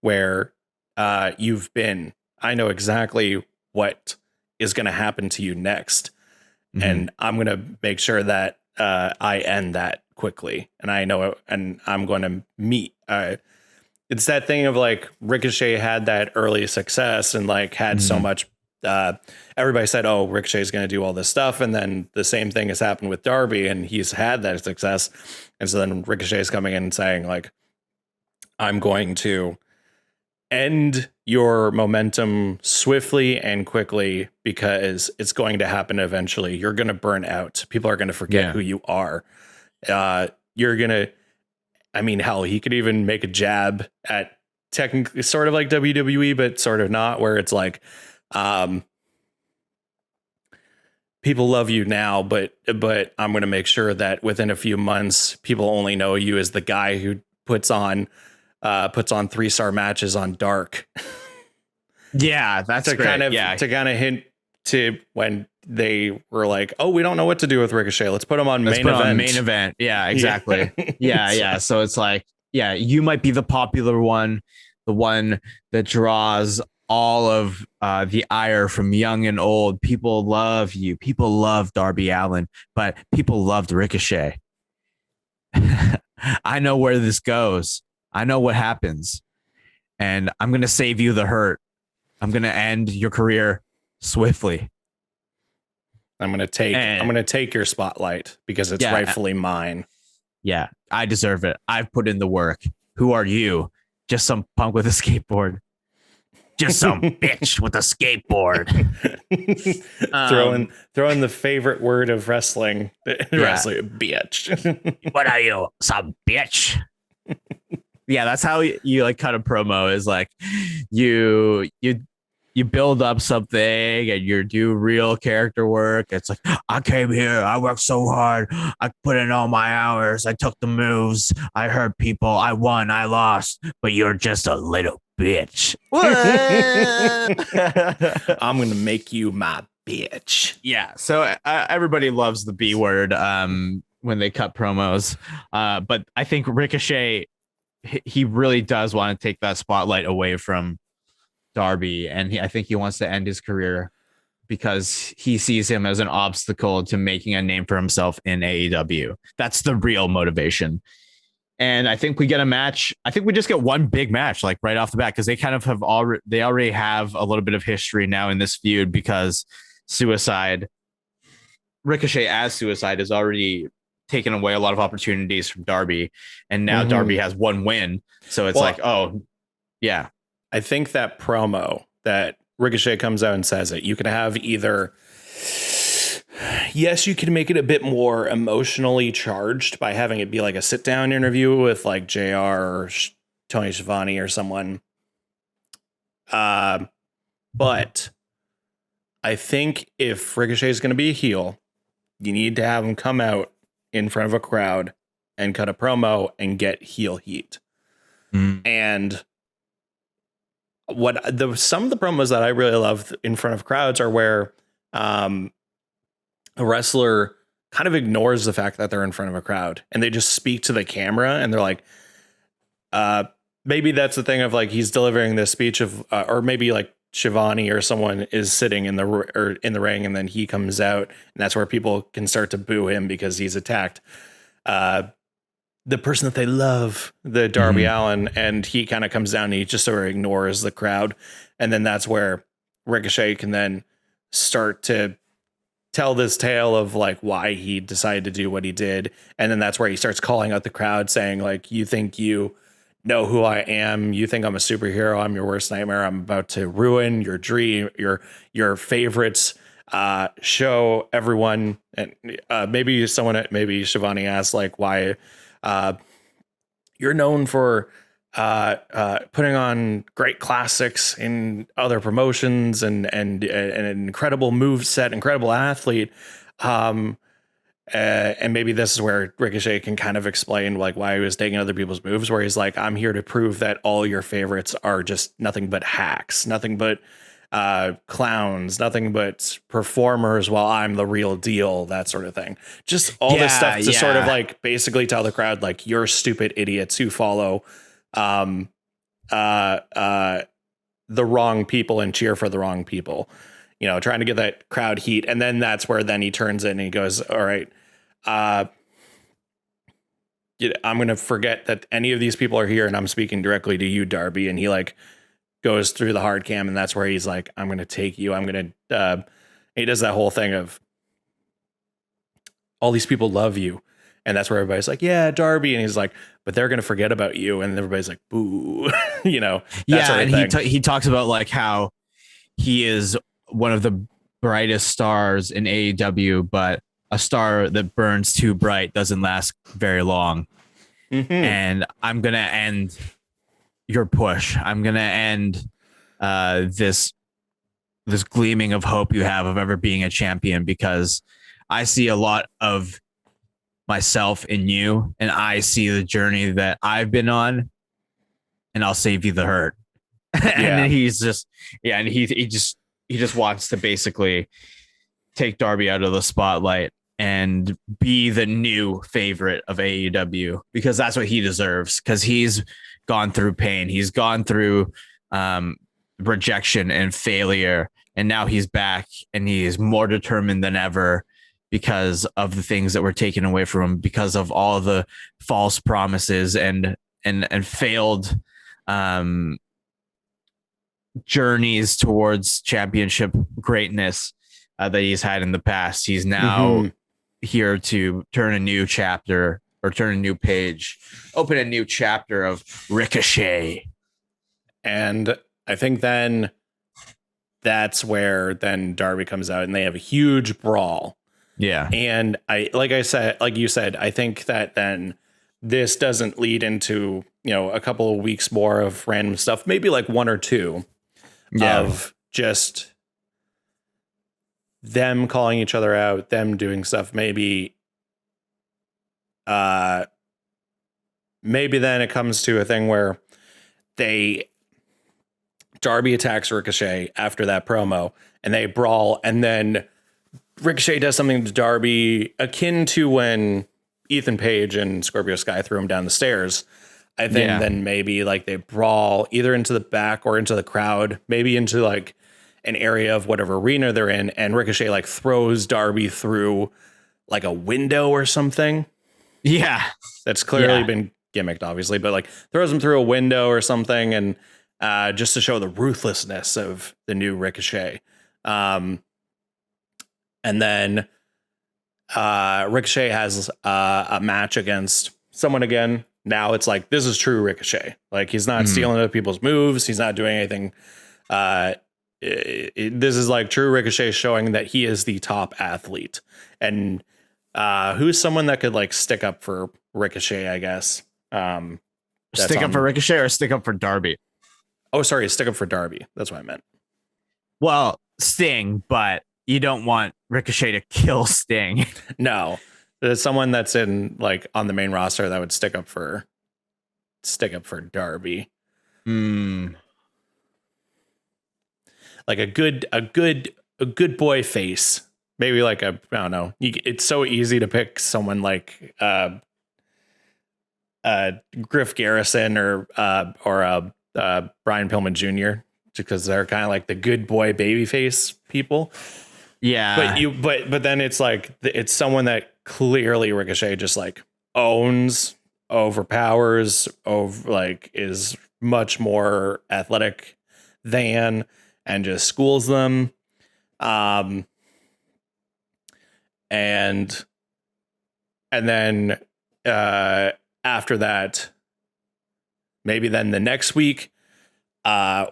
where you've been. I know exactly what is going to happen to you next. Mm-hmm. And I'm going to make sure that I end that quickly. And I know, and I'm going to meet. It's that thing of like, Ricochet had that early success and like had so much. Everybody said, oh, Ricochet is going to do all this stuff. And then the same thing has happened with Darby, and he's had that success. And so then Ricochet is coming in and saying like, I'm going to end your momentum swiftly and quickly, because it's going to happen eventually. You're going to burn out. People are going to forget who you are. You're going to, I mean, hell, he could even make a jab at technically sort of like WWE, but sort of not, where it's like, people love you now, but I'm going to make sure that within a few months, people only know you as the guy who puts on 3-star matches on Dark. Yeah, that's to kind of hint to when they were like, oh, we don't know what to do with Ricochet. Let's put him on main event. Yeah, exactly. Yeah. So it's like, yeah, you might be the popular one, the one that draws all of the ire from young and old. People love you. People love Darby Allin, but people loved Ricochet. I know where this goes. I know what happens, and I'm going to save you the hurt. I'm going to end your career swiftly. I'm going to take your spotlight because it's rightfully mine. Yeah, I deserve it. I've put in the work. Who are you? Just some punk with a skateboard. Just some bitch with a skateboard. Throwing the favorite word of wrestling. Wrestling, bitch. What are you? Some bitch. Yeah, that's how you like cut a promo, is like you build up something and you do real character work. It's like, I came here, I worked so hard, I put in all my hours, I took the moves, I hurt people, I won, I lost, but you're just a little bitch. I'm gonna make you my bitch. Yeah, so everybody loves the B word when they cut promos, but I think Ricochet, he really does want to take that spotlight away from Darby, and I think he wants to end his career because he sees him as an obstacle to making a name for himself in AEW. That's the real motivation. And I think we get a match. I think we just get one big match, like right off the bat, because they kind of have already have a little bit of history now in this feud, because Ricochet as Suicide has already taken away a lot of opportunities from Darby, and now Darby has one win. So it's like, oh, yeah. I think that promo that Ricochet comes out and says it. You can have either, yes, you can make it a bit more emotionally charged by having it be like a sit down interview with like JR or Tony Schiavone or someone. But I think if Ricochet is going to be a heel, you need to have him come out in front of a crowd and cut a promo and get heel heat. And some of the promos that I really love in front of crowds are where a wrestler kind of ignores the fact that they're in front of a crowd and they just speak to the camera and they're like, maybe that's the thing of like, he's delivering this speech of, or maybe like Shivani or someone is sitting in the ring and then he comes out and that's where people can start to boo him because he's attacked the person that they love, the Darby Allin, and he kind of comes down and he just sort of ignores the crowd. And then that's where Ricochet can then start to tell this tale of like why he decided to do what he did. And then that's where he starts calling out the crowd saying like, you think you know who I am. You think I'm a superhero. I'm your worst nightmare. I'm about to ruin your dream, your favorites. Show everyone. And maybe Shivani asked like why you're known for putting on great classics in other promotions and an incredible move set, incredible athlete. And maybe this is where Ricochet can kind of explain like why he was taking other people's moves, where he's like, I'm here to prove that all your favorites are just nothing but hacks, nothing but clowns, nothing but performers, while I'm the real deal, that sort of thing. Just all this stuff to sort of like basically tell the crowd like, you're stupid idiots who follow the wrong people and cheer for the wrong people, you know, trying to get that crowd heat. And then that's where then he turns in and he goes, all right, I'm going to forget that any of these people are here and I'm speaking directly to you, Darby. And he like goes through the hard cam and that's where he's like, I'm going to take you. I'm going to, he does that whole thing of all these people love you. And that's where everybody's like, yeah, Darby. And he's like, but they're going to forget about you. And everybody's like, boo, you know? That sort of and thing. he talks about like how he is one of the brightest stars in AEW, but a star that burns too bright doesn't last very long. And I'm going to end your push. I'm going to end this gleaming of hope you have of ever being a champion, because I see a lot of myself in you and I see the journey that I've been on, and I'll save you the hurt. And then he's just, and he just wants to basically take Darby out of the spotlight and be the new favorite of AEW, because that's what he deserves, because he's gone through pain. He's gone through rejection and failure. And now he's back and he is more determined than ever because of the things that were taken away from him, because of all the false promises and failed journeys towards championship greatness that he's had in the past. He's now here to turn a new chapter, or turn a new page, open a new chapter of Ricochet. And I think then that's where then Darby comes out and they have a huge brawl. Yeah. And like you said, I think that then this doesn't lead into, you know, a couple of weeks more of random stuff, maybe like one or two of just them calling each other out, them doing stuff. Maybe then it comes to a thing where Darby attacks Ricochet after that promo and they brawl, and then Ricochet does something to Darby akin to when Ethan Page and Scorpio Sky threw him down the stairs. I think then maybe like they brawl either into the back or into the crowd, maybe into like an area of whatever arena they're in, and Ricochet like throws Darby through like a window or something. Yeah. That's clearly been gimmicked, obviously, but like throws him through a window or something, and just to show the ruthlessness of the new Ricochet. And then Ricochet has a match against someone again. Now it's like, this is true Ricochet. Like, he's not stealing other people's moves. He's not doing anything this is like true Ricochet showing that he is the top athlete. And who's someone that could like stick up for Ricochet, I guess. Stick up for Ricochet or stick up for Darby? Oh, sorry, stick up for Darby. That's what I meant. Well, Sting, but you don't want Ricochet to kill Sting. No, there's someone that's in like on the main roster that would stick up for Darby. Like a good boy face. Maybe like I don't know. It's so easy to pick someone like Griff Garrison or Brian Pillman Jr. because they're kind of like the good boy babyface people. Yeah. But then it's like it's someone that clearly Ricochet just like owns, overpowers, is much more athletic than, and just schools them. And then after that, maybe then the next week,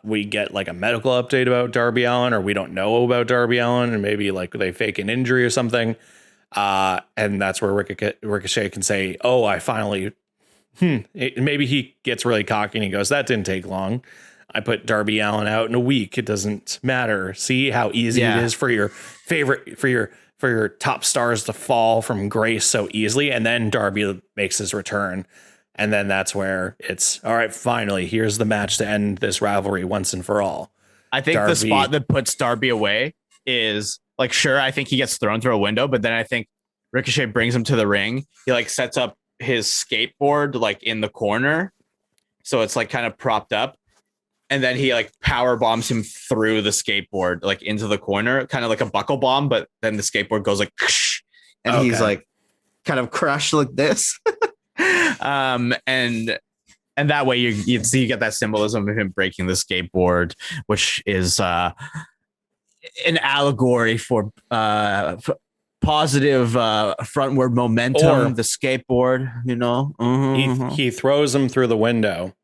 we get like a medical update about Darby Allin, or we don't know about Darby Allin, and maybe like they fake an injury or something. And that's where Ricochet can say, "Oh, I finally." Maybe he gets really cocky and he goes, "That didn't take long. I put Darby Allin out in a week. It doesn't matter. See how easy it is for your top stars to fall from grace so easily." And then Darby makes his return. And then that's where it's all right. Finally, here's the match to end this rivalry once and for all. I think the spot that puts Darby away is like, sure, I think he gets thrown through a window, but then I think Ricochet brings him to the ring. He like sets up his skateboard like in the corner, so it's like kind of propped up, and then he like power bombs him through the skateboard like into the corner, kind of like a buckle bomb, but then the skateboard goes like, and he's like kind of crushed like this. And that way you get that symbolism of him breaking the skateboard, which is an allegory for positive frontward momentum, or the skateboard, you know. He throws him through the window,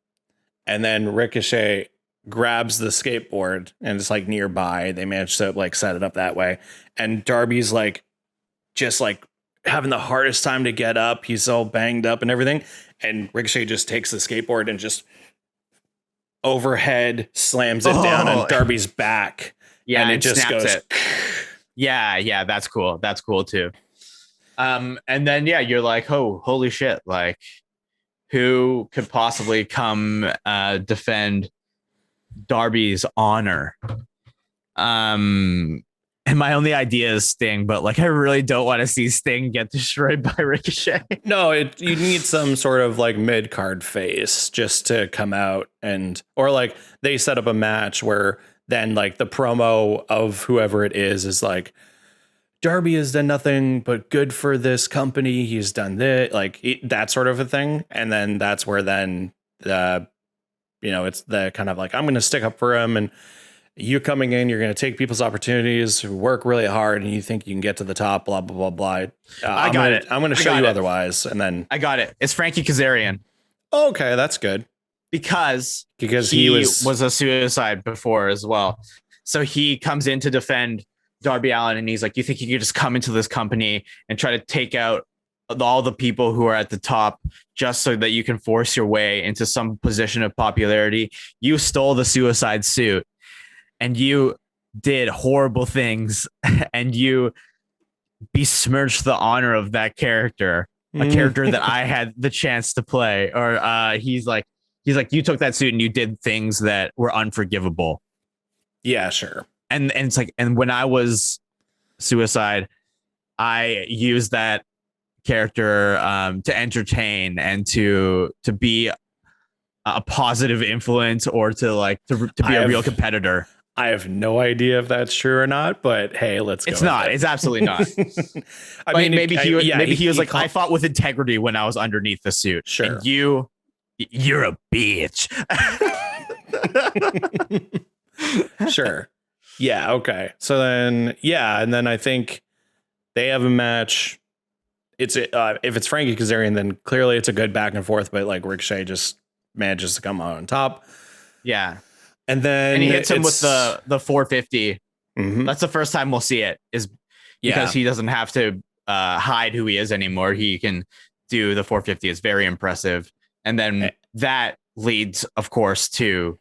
and then Ricochet grabs the skateboard, and it's like nearby. They managed to like set it up that way, and Darby's like just like having the hardest time to get up. He's all banged up and everything, and Ricochet just takes the skateboard and just overhead slams it down on Darby's back. Yeah, and it just goes. It. Yeah, that's cool. That's cool too. And then you're like, oh, holy shit! Like, who could possibly come defend Darby's honor? And my only idea is Sting, but like I really don't want to see Sting get destroyed by Ricochet. No, you need some sort of like mid-card face just to come out, or like they set up a match where then like the promo of whoever it is like, Darby has done nothing but good for this company. He's done this, like that sort of a thing. And then that's where then it's the kind of like, I'm going to stick up for him, and you're coming in, you're going to take people's opportunities, work really hard, and you think you can get to the top, blah, blah, blah, blah. I got it. I'm going to show you otherwise. And then I got it. It's Frankie Kazarian. Okay, that's good. Because he was a suicide before as well. So he comes in to defend Darby Allin, and he's like, you think you could just come into this company and try to take out all the people who are at the top just so that you can force your way into some position of popularity? You stole the suicide suit, and you did horrible things, and you besmirched the honor of that character, a character that I had the chance to play. Or he's like, you took that suit and you did things that were unforgivable. Yeah, sure. And it's like, and when I was suicide, I used that character to entertain and to be a positive influence, or to be a real competitor. I have no idea if that's true or not, but hey, let's go. It's not. It's absolutely not. I mean, maybe he was like, I fought with integrity when I was underneath the suit. Sure. And you're a bitch. Sure. Yeah. Okay. So then, and then I think they have a match. It's if it's Frankie Kazarian, then clearly it's a good back and forth, but like Ricochet just manages to come out on top. Yeah. And then And he hits him with the 450. Mhm. That's the first time we'll see it, is because he doesn't have to hide who he is anymore. He can do the 450. It's very impressive. And then that leads, of course, to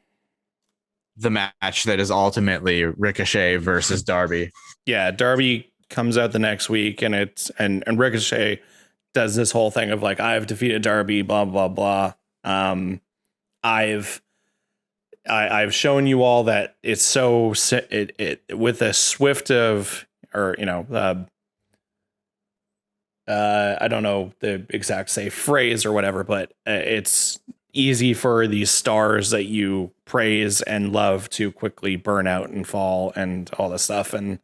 the match that is ultimately Ricochet versus Darby. Yeah, Darby comes out the next week, and and Ricochet does this whole thing of like, I've defeated Darby, blah blah blah. I've shown you all that it's so it with a swift of, or I don't know the exact phrase or whatever, but it's easy for these stars that you praise and love to quickly burn out and fall and all this stuff. And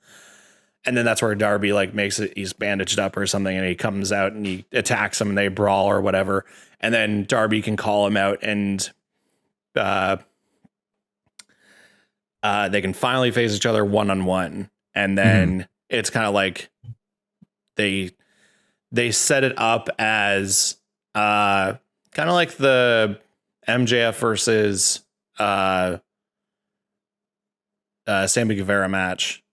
then that's where Darby like makes it, he's bandaged up or something, and he comes out and he attacks him and they brawl or whatever. And then Darby can call him out, and they can finally face each other one-on-one. And then it's kind of like they set it up as kind of like the MJF versus Sammy Guevara match,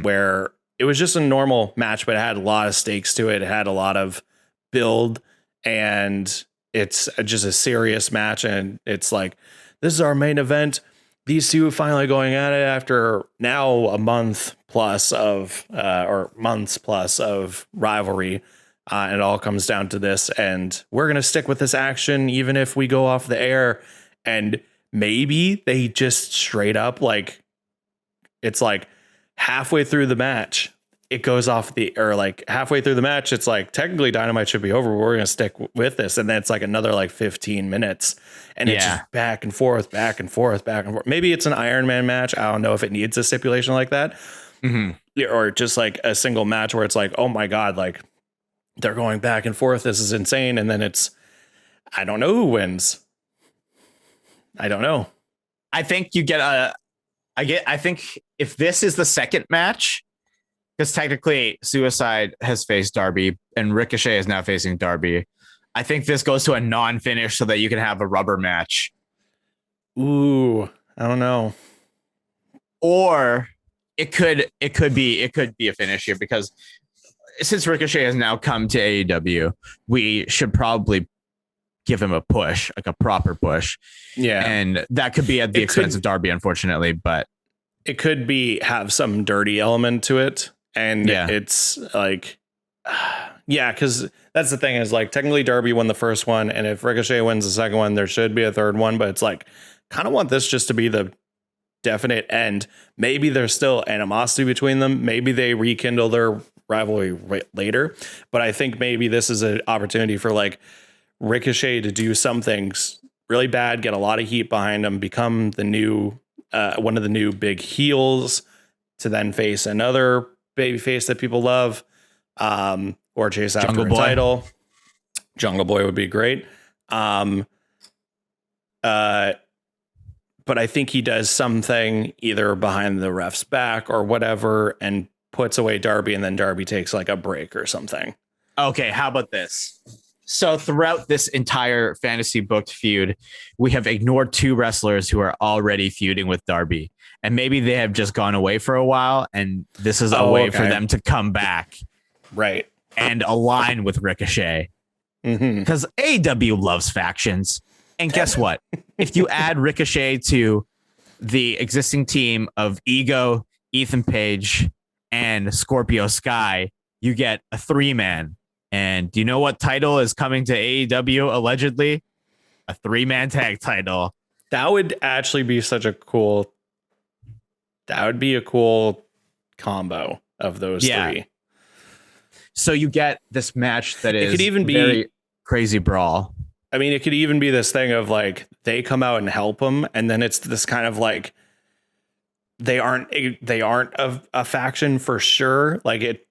where it was just a normal match, but it had a lot of stakes to it. It had a lot of build, and it's just a serious match. And it's like, this is our main event. These two finally going at it after now a month plus of months plus of rivalry. And it all comes down to this, and we're going to stick with this action, even if we go off the air. And maybe they just straight up, like, it's like halfway through the match, it goes off like halfway through the match, it's like, technically Dynamite should be over, but we're going to stick with this. And then it's like another like 15 minutes, and it's just back and forth, back and forth, back and forth. Maybe it's an Iron Man match. I don't know if it needs a stipulation like that, or just like a single match where it's like, oh my God, like, they're going back and forth. This is insane. And then it's, I don't know who wins. I don't know. I think you get I think if this is the second match, because technically Suicide has faced Darby and Ricochet is now facing Darby, I think this goes to a non-finish so that you can have a rubber match. Ooh, I don't know. Or it could be a finish here, because since Ricochet has now come to AEW, we should probably give him a push, like a proper push. Yeah. And that could be at the expense of Darby, unfortunately, but it could have some dirty element to it. And it's like, because that's the thing, is like, technically Darby won the first one, and if Ricochet wins the second one, there should be a third one. But it's like, kind of want this just to be the definite end. Maybe there's still animosity between them. Maybe they rekindle their rivalry later, but I think maybe this is an opportunity for like Ricochet to do some things really bad, get a lot of heat behind him, become the new one of the new big heels, to then face another babyface that people love, or chase after a title. Jungle Boy would be great. But I think he does something either behind the ref's back or whatever, and puts away Darby, and then Darby takes like a break or something. Okay, how about this? So throughout this entire fantasy booked feud, we have ignored two wrestlers who are already feuding with Darby. And maybe they have just gone away for a while, and this is a way for them to come back. Right. And align with Ricochet. Because AEW loves factions. And guess what? If you add Ricochet to the existing team of Ego, Ethan Page, and Scorpio Sky, you get a 3-man. And do you know what title is coming to AEW allegedly? A 3-man tag title. That would actually be that would be a cool combo of those three. So you get this match that is, it could even be very crazy brawl. I mean, it could even be this thing of like, they come out and help him, and then it's this kind of like, they aren't a faction for sure. Like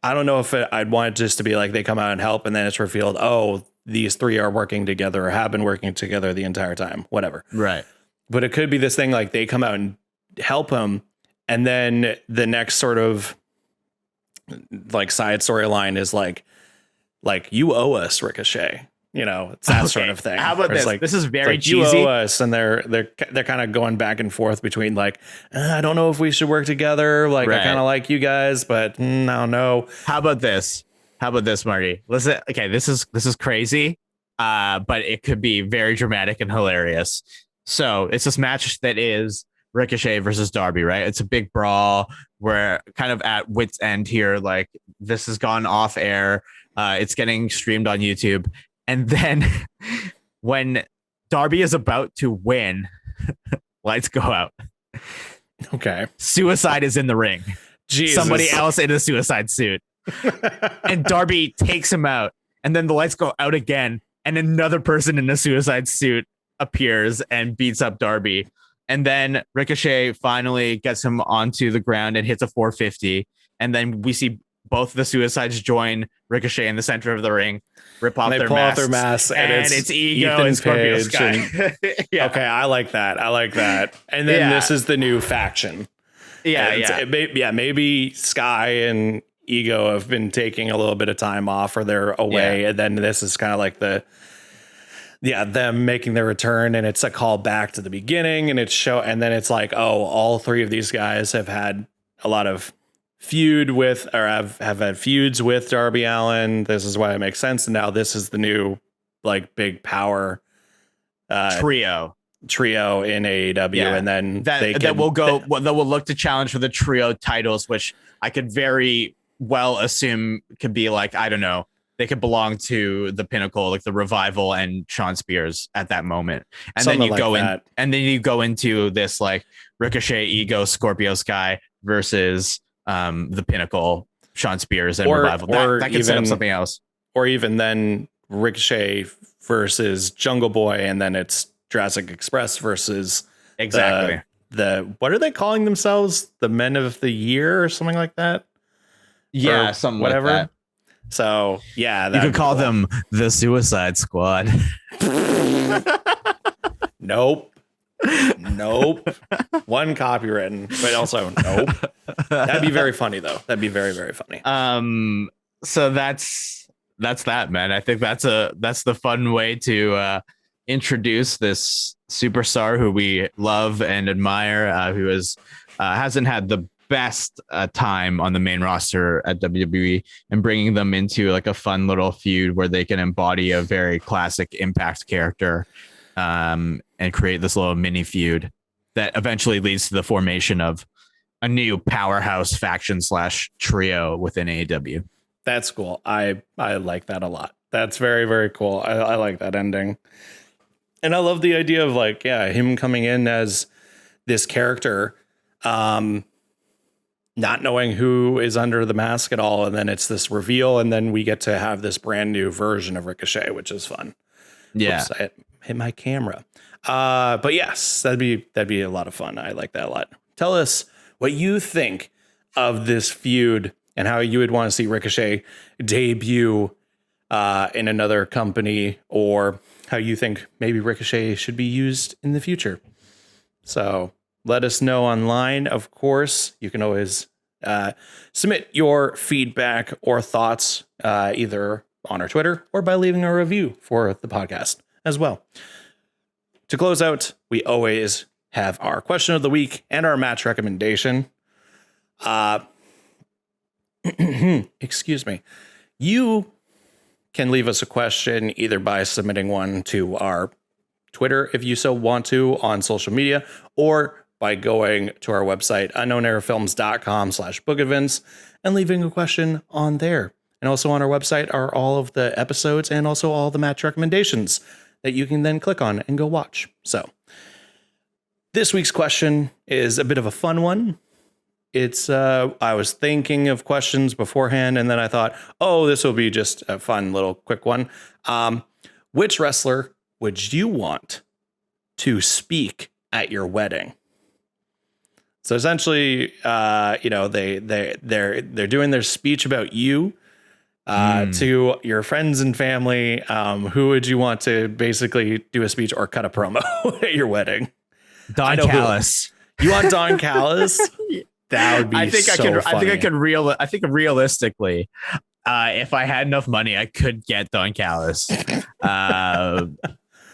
I don't know if I'd want it just to be like, they come out and help, and then it's revealed, oh, these three are working together or have been working together the entire time, whatever. Right. But it could be this thing like, they come out and help him, and then the next sort of like side storyline is like you owe us, Ricochet. it's that sort of thing. How about this? Like, this is very like, cheesy. You owe us, and they're kind of going back and forth between like, I don't know if we should work together. Like, I kind of like you guys, but no. How about this? Marty? Listen, okay, this is crazy, but it could be very dramatic and hilarious. So it's this match that is Ricochet versus Darby, right? It's a big brawl. We're kind of at wit's end here. Like, this has gone off air. It's getting streamed on YouTube. And then when Darby is about to win, lights go out. Okay. Suicide is in the ring. Jesus. Somebody else in a suicide suit. And Darby takes him out. And then the lights go out again. And another person in a suicide suit appears and beats up Darby. And then Ricochet finally gets him onto the ground and hits a 450. And then we see both the suicides join Ricochet in the center of the ring, rip off their masks, and it's Ego and Scorpio Sky. Yeah. Okay, I like that. And then this is the new faction. Maybe Sky and Ego have been taking a little bit of time off, or they're away, and then this is kind of like them making their return, and it's a call back to the beginning, and and then it's like, oh, all three of these guys have had a lot of feud with, or have had feuds with Darby Allin. This is why it makes sense. And now this is the new like big power trio in AEW, and then that will look to challenge for the trio titles, which I could very well assume could be like, I don't know, they could belong to the Pinnacle, like the Revival and Sean Spears at that moment. And then you go into this like Ricochet, Ego, Scorpio Sky versus the Pinnacle, Sean Spears and Revival. That could set up something else. Or even then Ricochet versus Jungle Boy, and then it's Jurassic Express versus the what are they calling themselves? The Men of the Year or something like that? Yeah, something whatever. Like that. So yeah, you could call them the Suicide Squad. Nope. One copywritten, but also nope. That'd be very funny though. That'd be very, very funny. So that's that, man. I think that's the fun way to introduce this superstar who we love and admire, who hasn't had the best time on the main roster at WWE, and bringing them into like a fun little feud where they can embody a very classic Impact character, and create this little mini feud that eventually leads to the formation of a new powerhouse faction / trio within AEW. That's cool. I like that a lot. That's very, very cool. I like that ending. And I love the idea of like, him coming in as this character, not knowing who is under the mask at all. And then it's this reveal. And then we get to have this brand new version of Ricochet, which is fun. Yeah. Oops, I hit my camera. But yes, that'd be a lot of fun. I like that a lot. Tell us what you think of this feud and how you would want to see Ricochet debut in another company, or how you think maybe Ricochet should be used in the future. So let us know online. Of course, you can always submit your feedback or thoughts either on our Twitter or by leaving a review for the podcast as well. To close out, we always have our question of the week and our match recommendation. Excuse me. You can leave us a question either by submitting one to our Twitter, if you so want to, on social media, or by going to our website, unknownerafilms.com/bookevents, and leaving a question on there. And also on our website are all of the episodes and also all the match recommendations that you can then click on and go watch. So this week's question is a bit of a fun one. It's I was thinking of questions beforehand, and then I thought, this will be just a fun little quick one. Which wrestler would you want to speak at your wedding? So essentially, they're doing their speech about you to your friends and family. Who would you want to basically do a speech or cut a promo at your wedding? Don Callis. You want Don Callis? That would be. I think so funny. I think realistically, If I had enough money, I could get Don Callis. And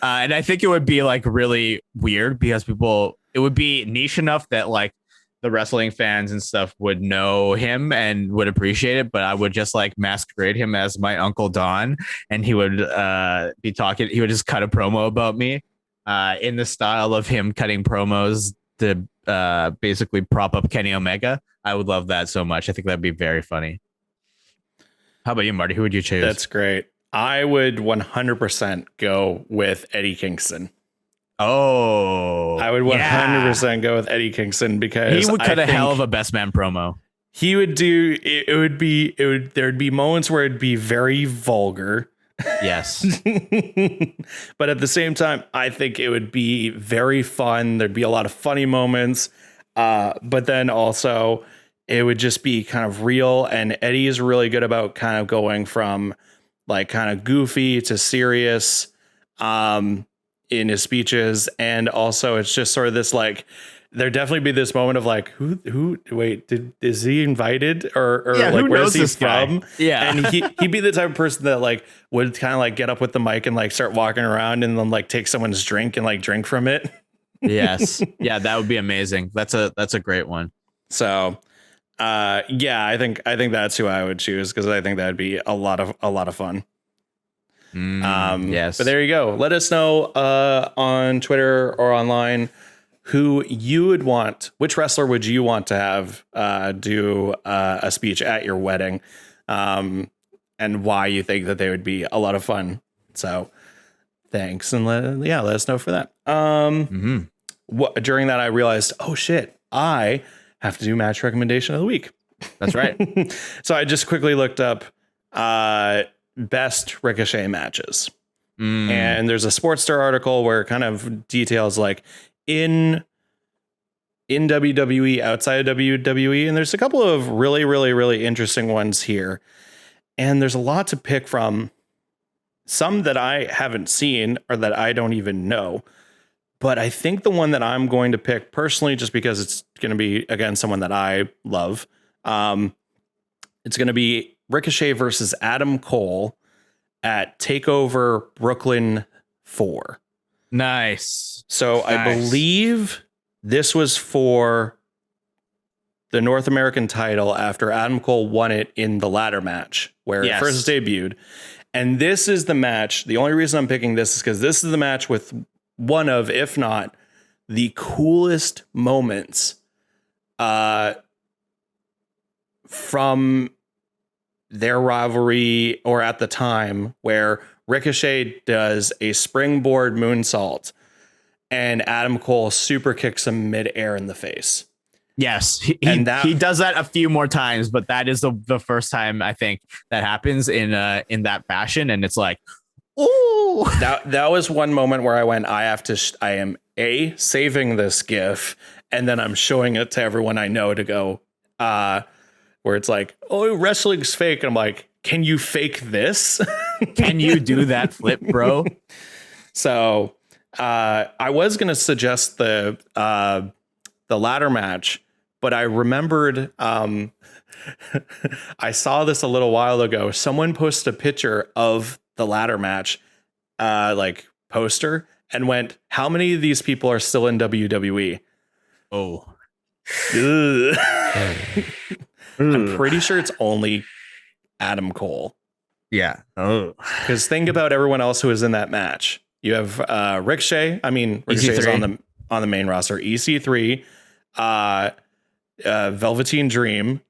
I think it would be like really weird because it would be niche enough that like the wrestling fans and stuff would know him and would appreciate it. But I would just like masquerade him as my Uncle Don, and he would be talking. He would just cut a promo about me in the style of him cutting promos to basically prop up Kenny Omega. I would love that so much. I think that'd be very funny. How about you, Marty? Who would you choose? That's great. I would 100% go with Eddie Kingston. Oh, I would 100% go with Eddie Kingston because he would cut a hell of a best man promo. He would do it. There'd be moments where it'd be very vulgar. Yes. But at the same time, I think it would be very fun. There'd be a lot of funny moments. But then also it would just be kind of real. And Eddie is really good about kind of going from like kind of goofy to serious in his speeches. And also it's just sort of this like, there'd definitely be this moment of like, is he invited or like, where's he from? Yeah. And he'd be the type of person that like would kind of like get up with the mic and like start walking around and then like take someone's drink and like drink from it. Yes. Yeah. That would be amazing. That's a great one. So, yeah, I think that's who I would choose because I think that'd be a lot of fun. Yes. But there you go. Let us know on Twitter or online who you would want. Which wrestler would you want to have do a speech at your wedding, and why you think that they would be a lot of fun. So, thanks, and let us know for that. During that, I realized, oh shit, I have to do match recommendation of the week. That's right. So I just quickly looked up best Ricochet matches. And there's a Sports Star article where it kind of details like in WWE, outside of WWE. And there's a couple of really, really, really interesting ones here. And there's a lot to pick from. Some that I haven't seen or that I don't even know. But I think the one that I'm going to pick personally, just because it's going to be, again, someone that I love, it's going to be Ricochet versus Adam Cole at TakeOver Brooklyn 4. Nice. So nice. I believe this was for the North American title after Adam Cole won it in the ladder match where it first debuted. And this is the match. The only reason I'm picking this is because this is the match with one of, if not the coolest moments from their rivalry or at the time, where Ricochet does a springboard moonsault and Adam Cole super kicks him midair in the face. Yes, he does that a few more times, but that is the first time I think that happens in that fashion, and it's like, ooh. That was one moment where I went, I am saving this GIF, and then I'm showing it to everyone I know to go, where it's like, oh, wrestling's fake. And I'm like, can you fake this? Can you do that flip, bro? So I was going to suggest the ladder match, but I remembered I saw this a little while ago. Someone posted a picture of the ladder match like poster and went, how many of these people are still in WWE? Oh. I'm pretty sure it's only Adam Cole. Yeah. Oh. Because think about everyone else who was in that match. You have Ricochet. I mean, Ricochet is on the main roster. EC3, Velveteen Dream.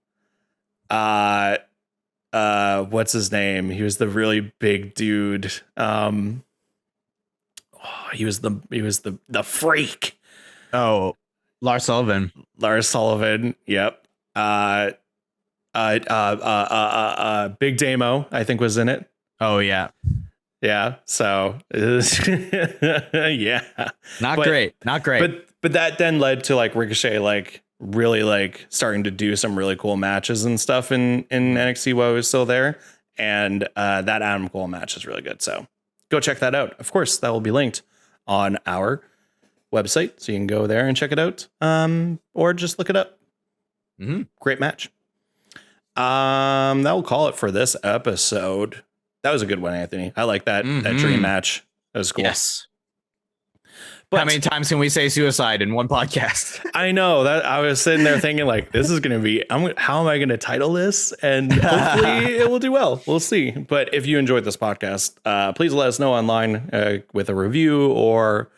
What's his name? He was the really big dude. He was the freak. Oh, Lars Sullivan. Yep. Big Damo, I think, was in it. Oh yeah. Yeah. So yeah. Not great. But that then led to like Ricochet like really like starting to do some really cool matches and stuff in NXT while he was still there. And that Adam Cole match is really good. So go check that out. Of course, that will be linked on our website, so you can go there and check it out, or just look it up. Great match. That will call it for this episode. That was a good one, Anthony. I like that that dream match. That was cool. Yes. But how many times can we say suicide in one podcast? I know that I was sitting there thinking like, this is going to be, how am I going to title this? And hopefully it will do well. We'll see. But if you enjoyed this podcast, please let us know online with a review or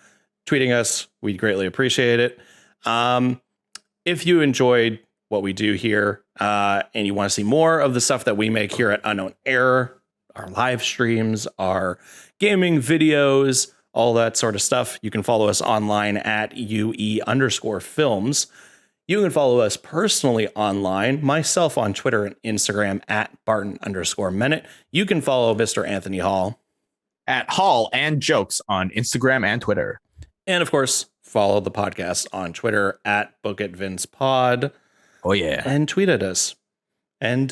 tweeting us. We'd greatly appreciate it. If you enjoyed what we do here and you want to see more of the stuff that we make here at Unknown Error, our live streams, our gaming videos, all that sort of stuff, you can follow us online at UE_films. You can follow us personally online, myself on Twitter and Instagram at Barton_Minute. You can follow Mr. Anthony Hall at Hall and Jokes on Instagram and Twitter. And of course, follow the podcast on Twitter at BookItVincePod. Oh yeah. And tweet at us. And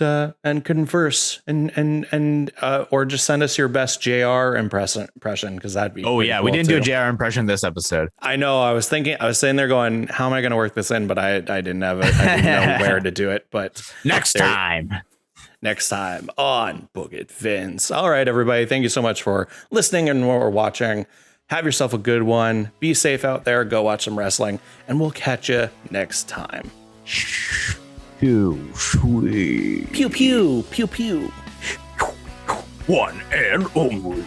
converse and or just send us your best JR impression because that'd be yeah, cool. We didn't do a JR impression this episode. I know. I was sitting there going, how am I going to work this in? But I didn't have it. I didn't know where to do it. But next time on Book It Vince. All right, everybody. Thank you so much for listening and or watching. Have yourself a good one. Be safe out there. Go watch some wrestling, and we'll catch you next time. Pew, sweet. Pew, pew, pew, pew. One and only.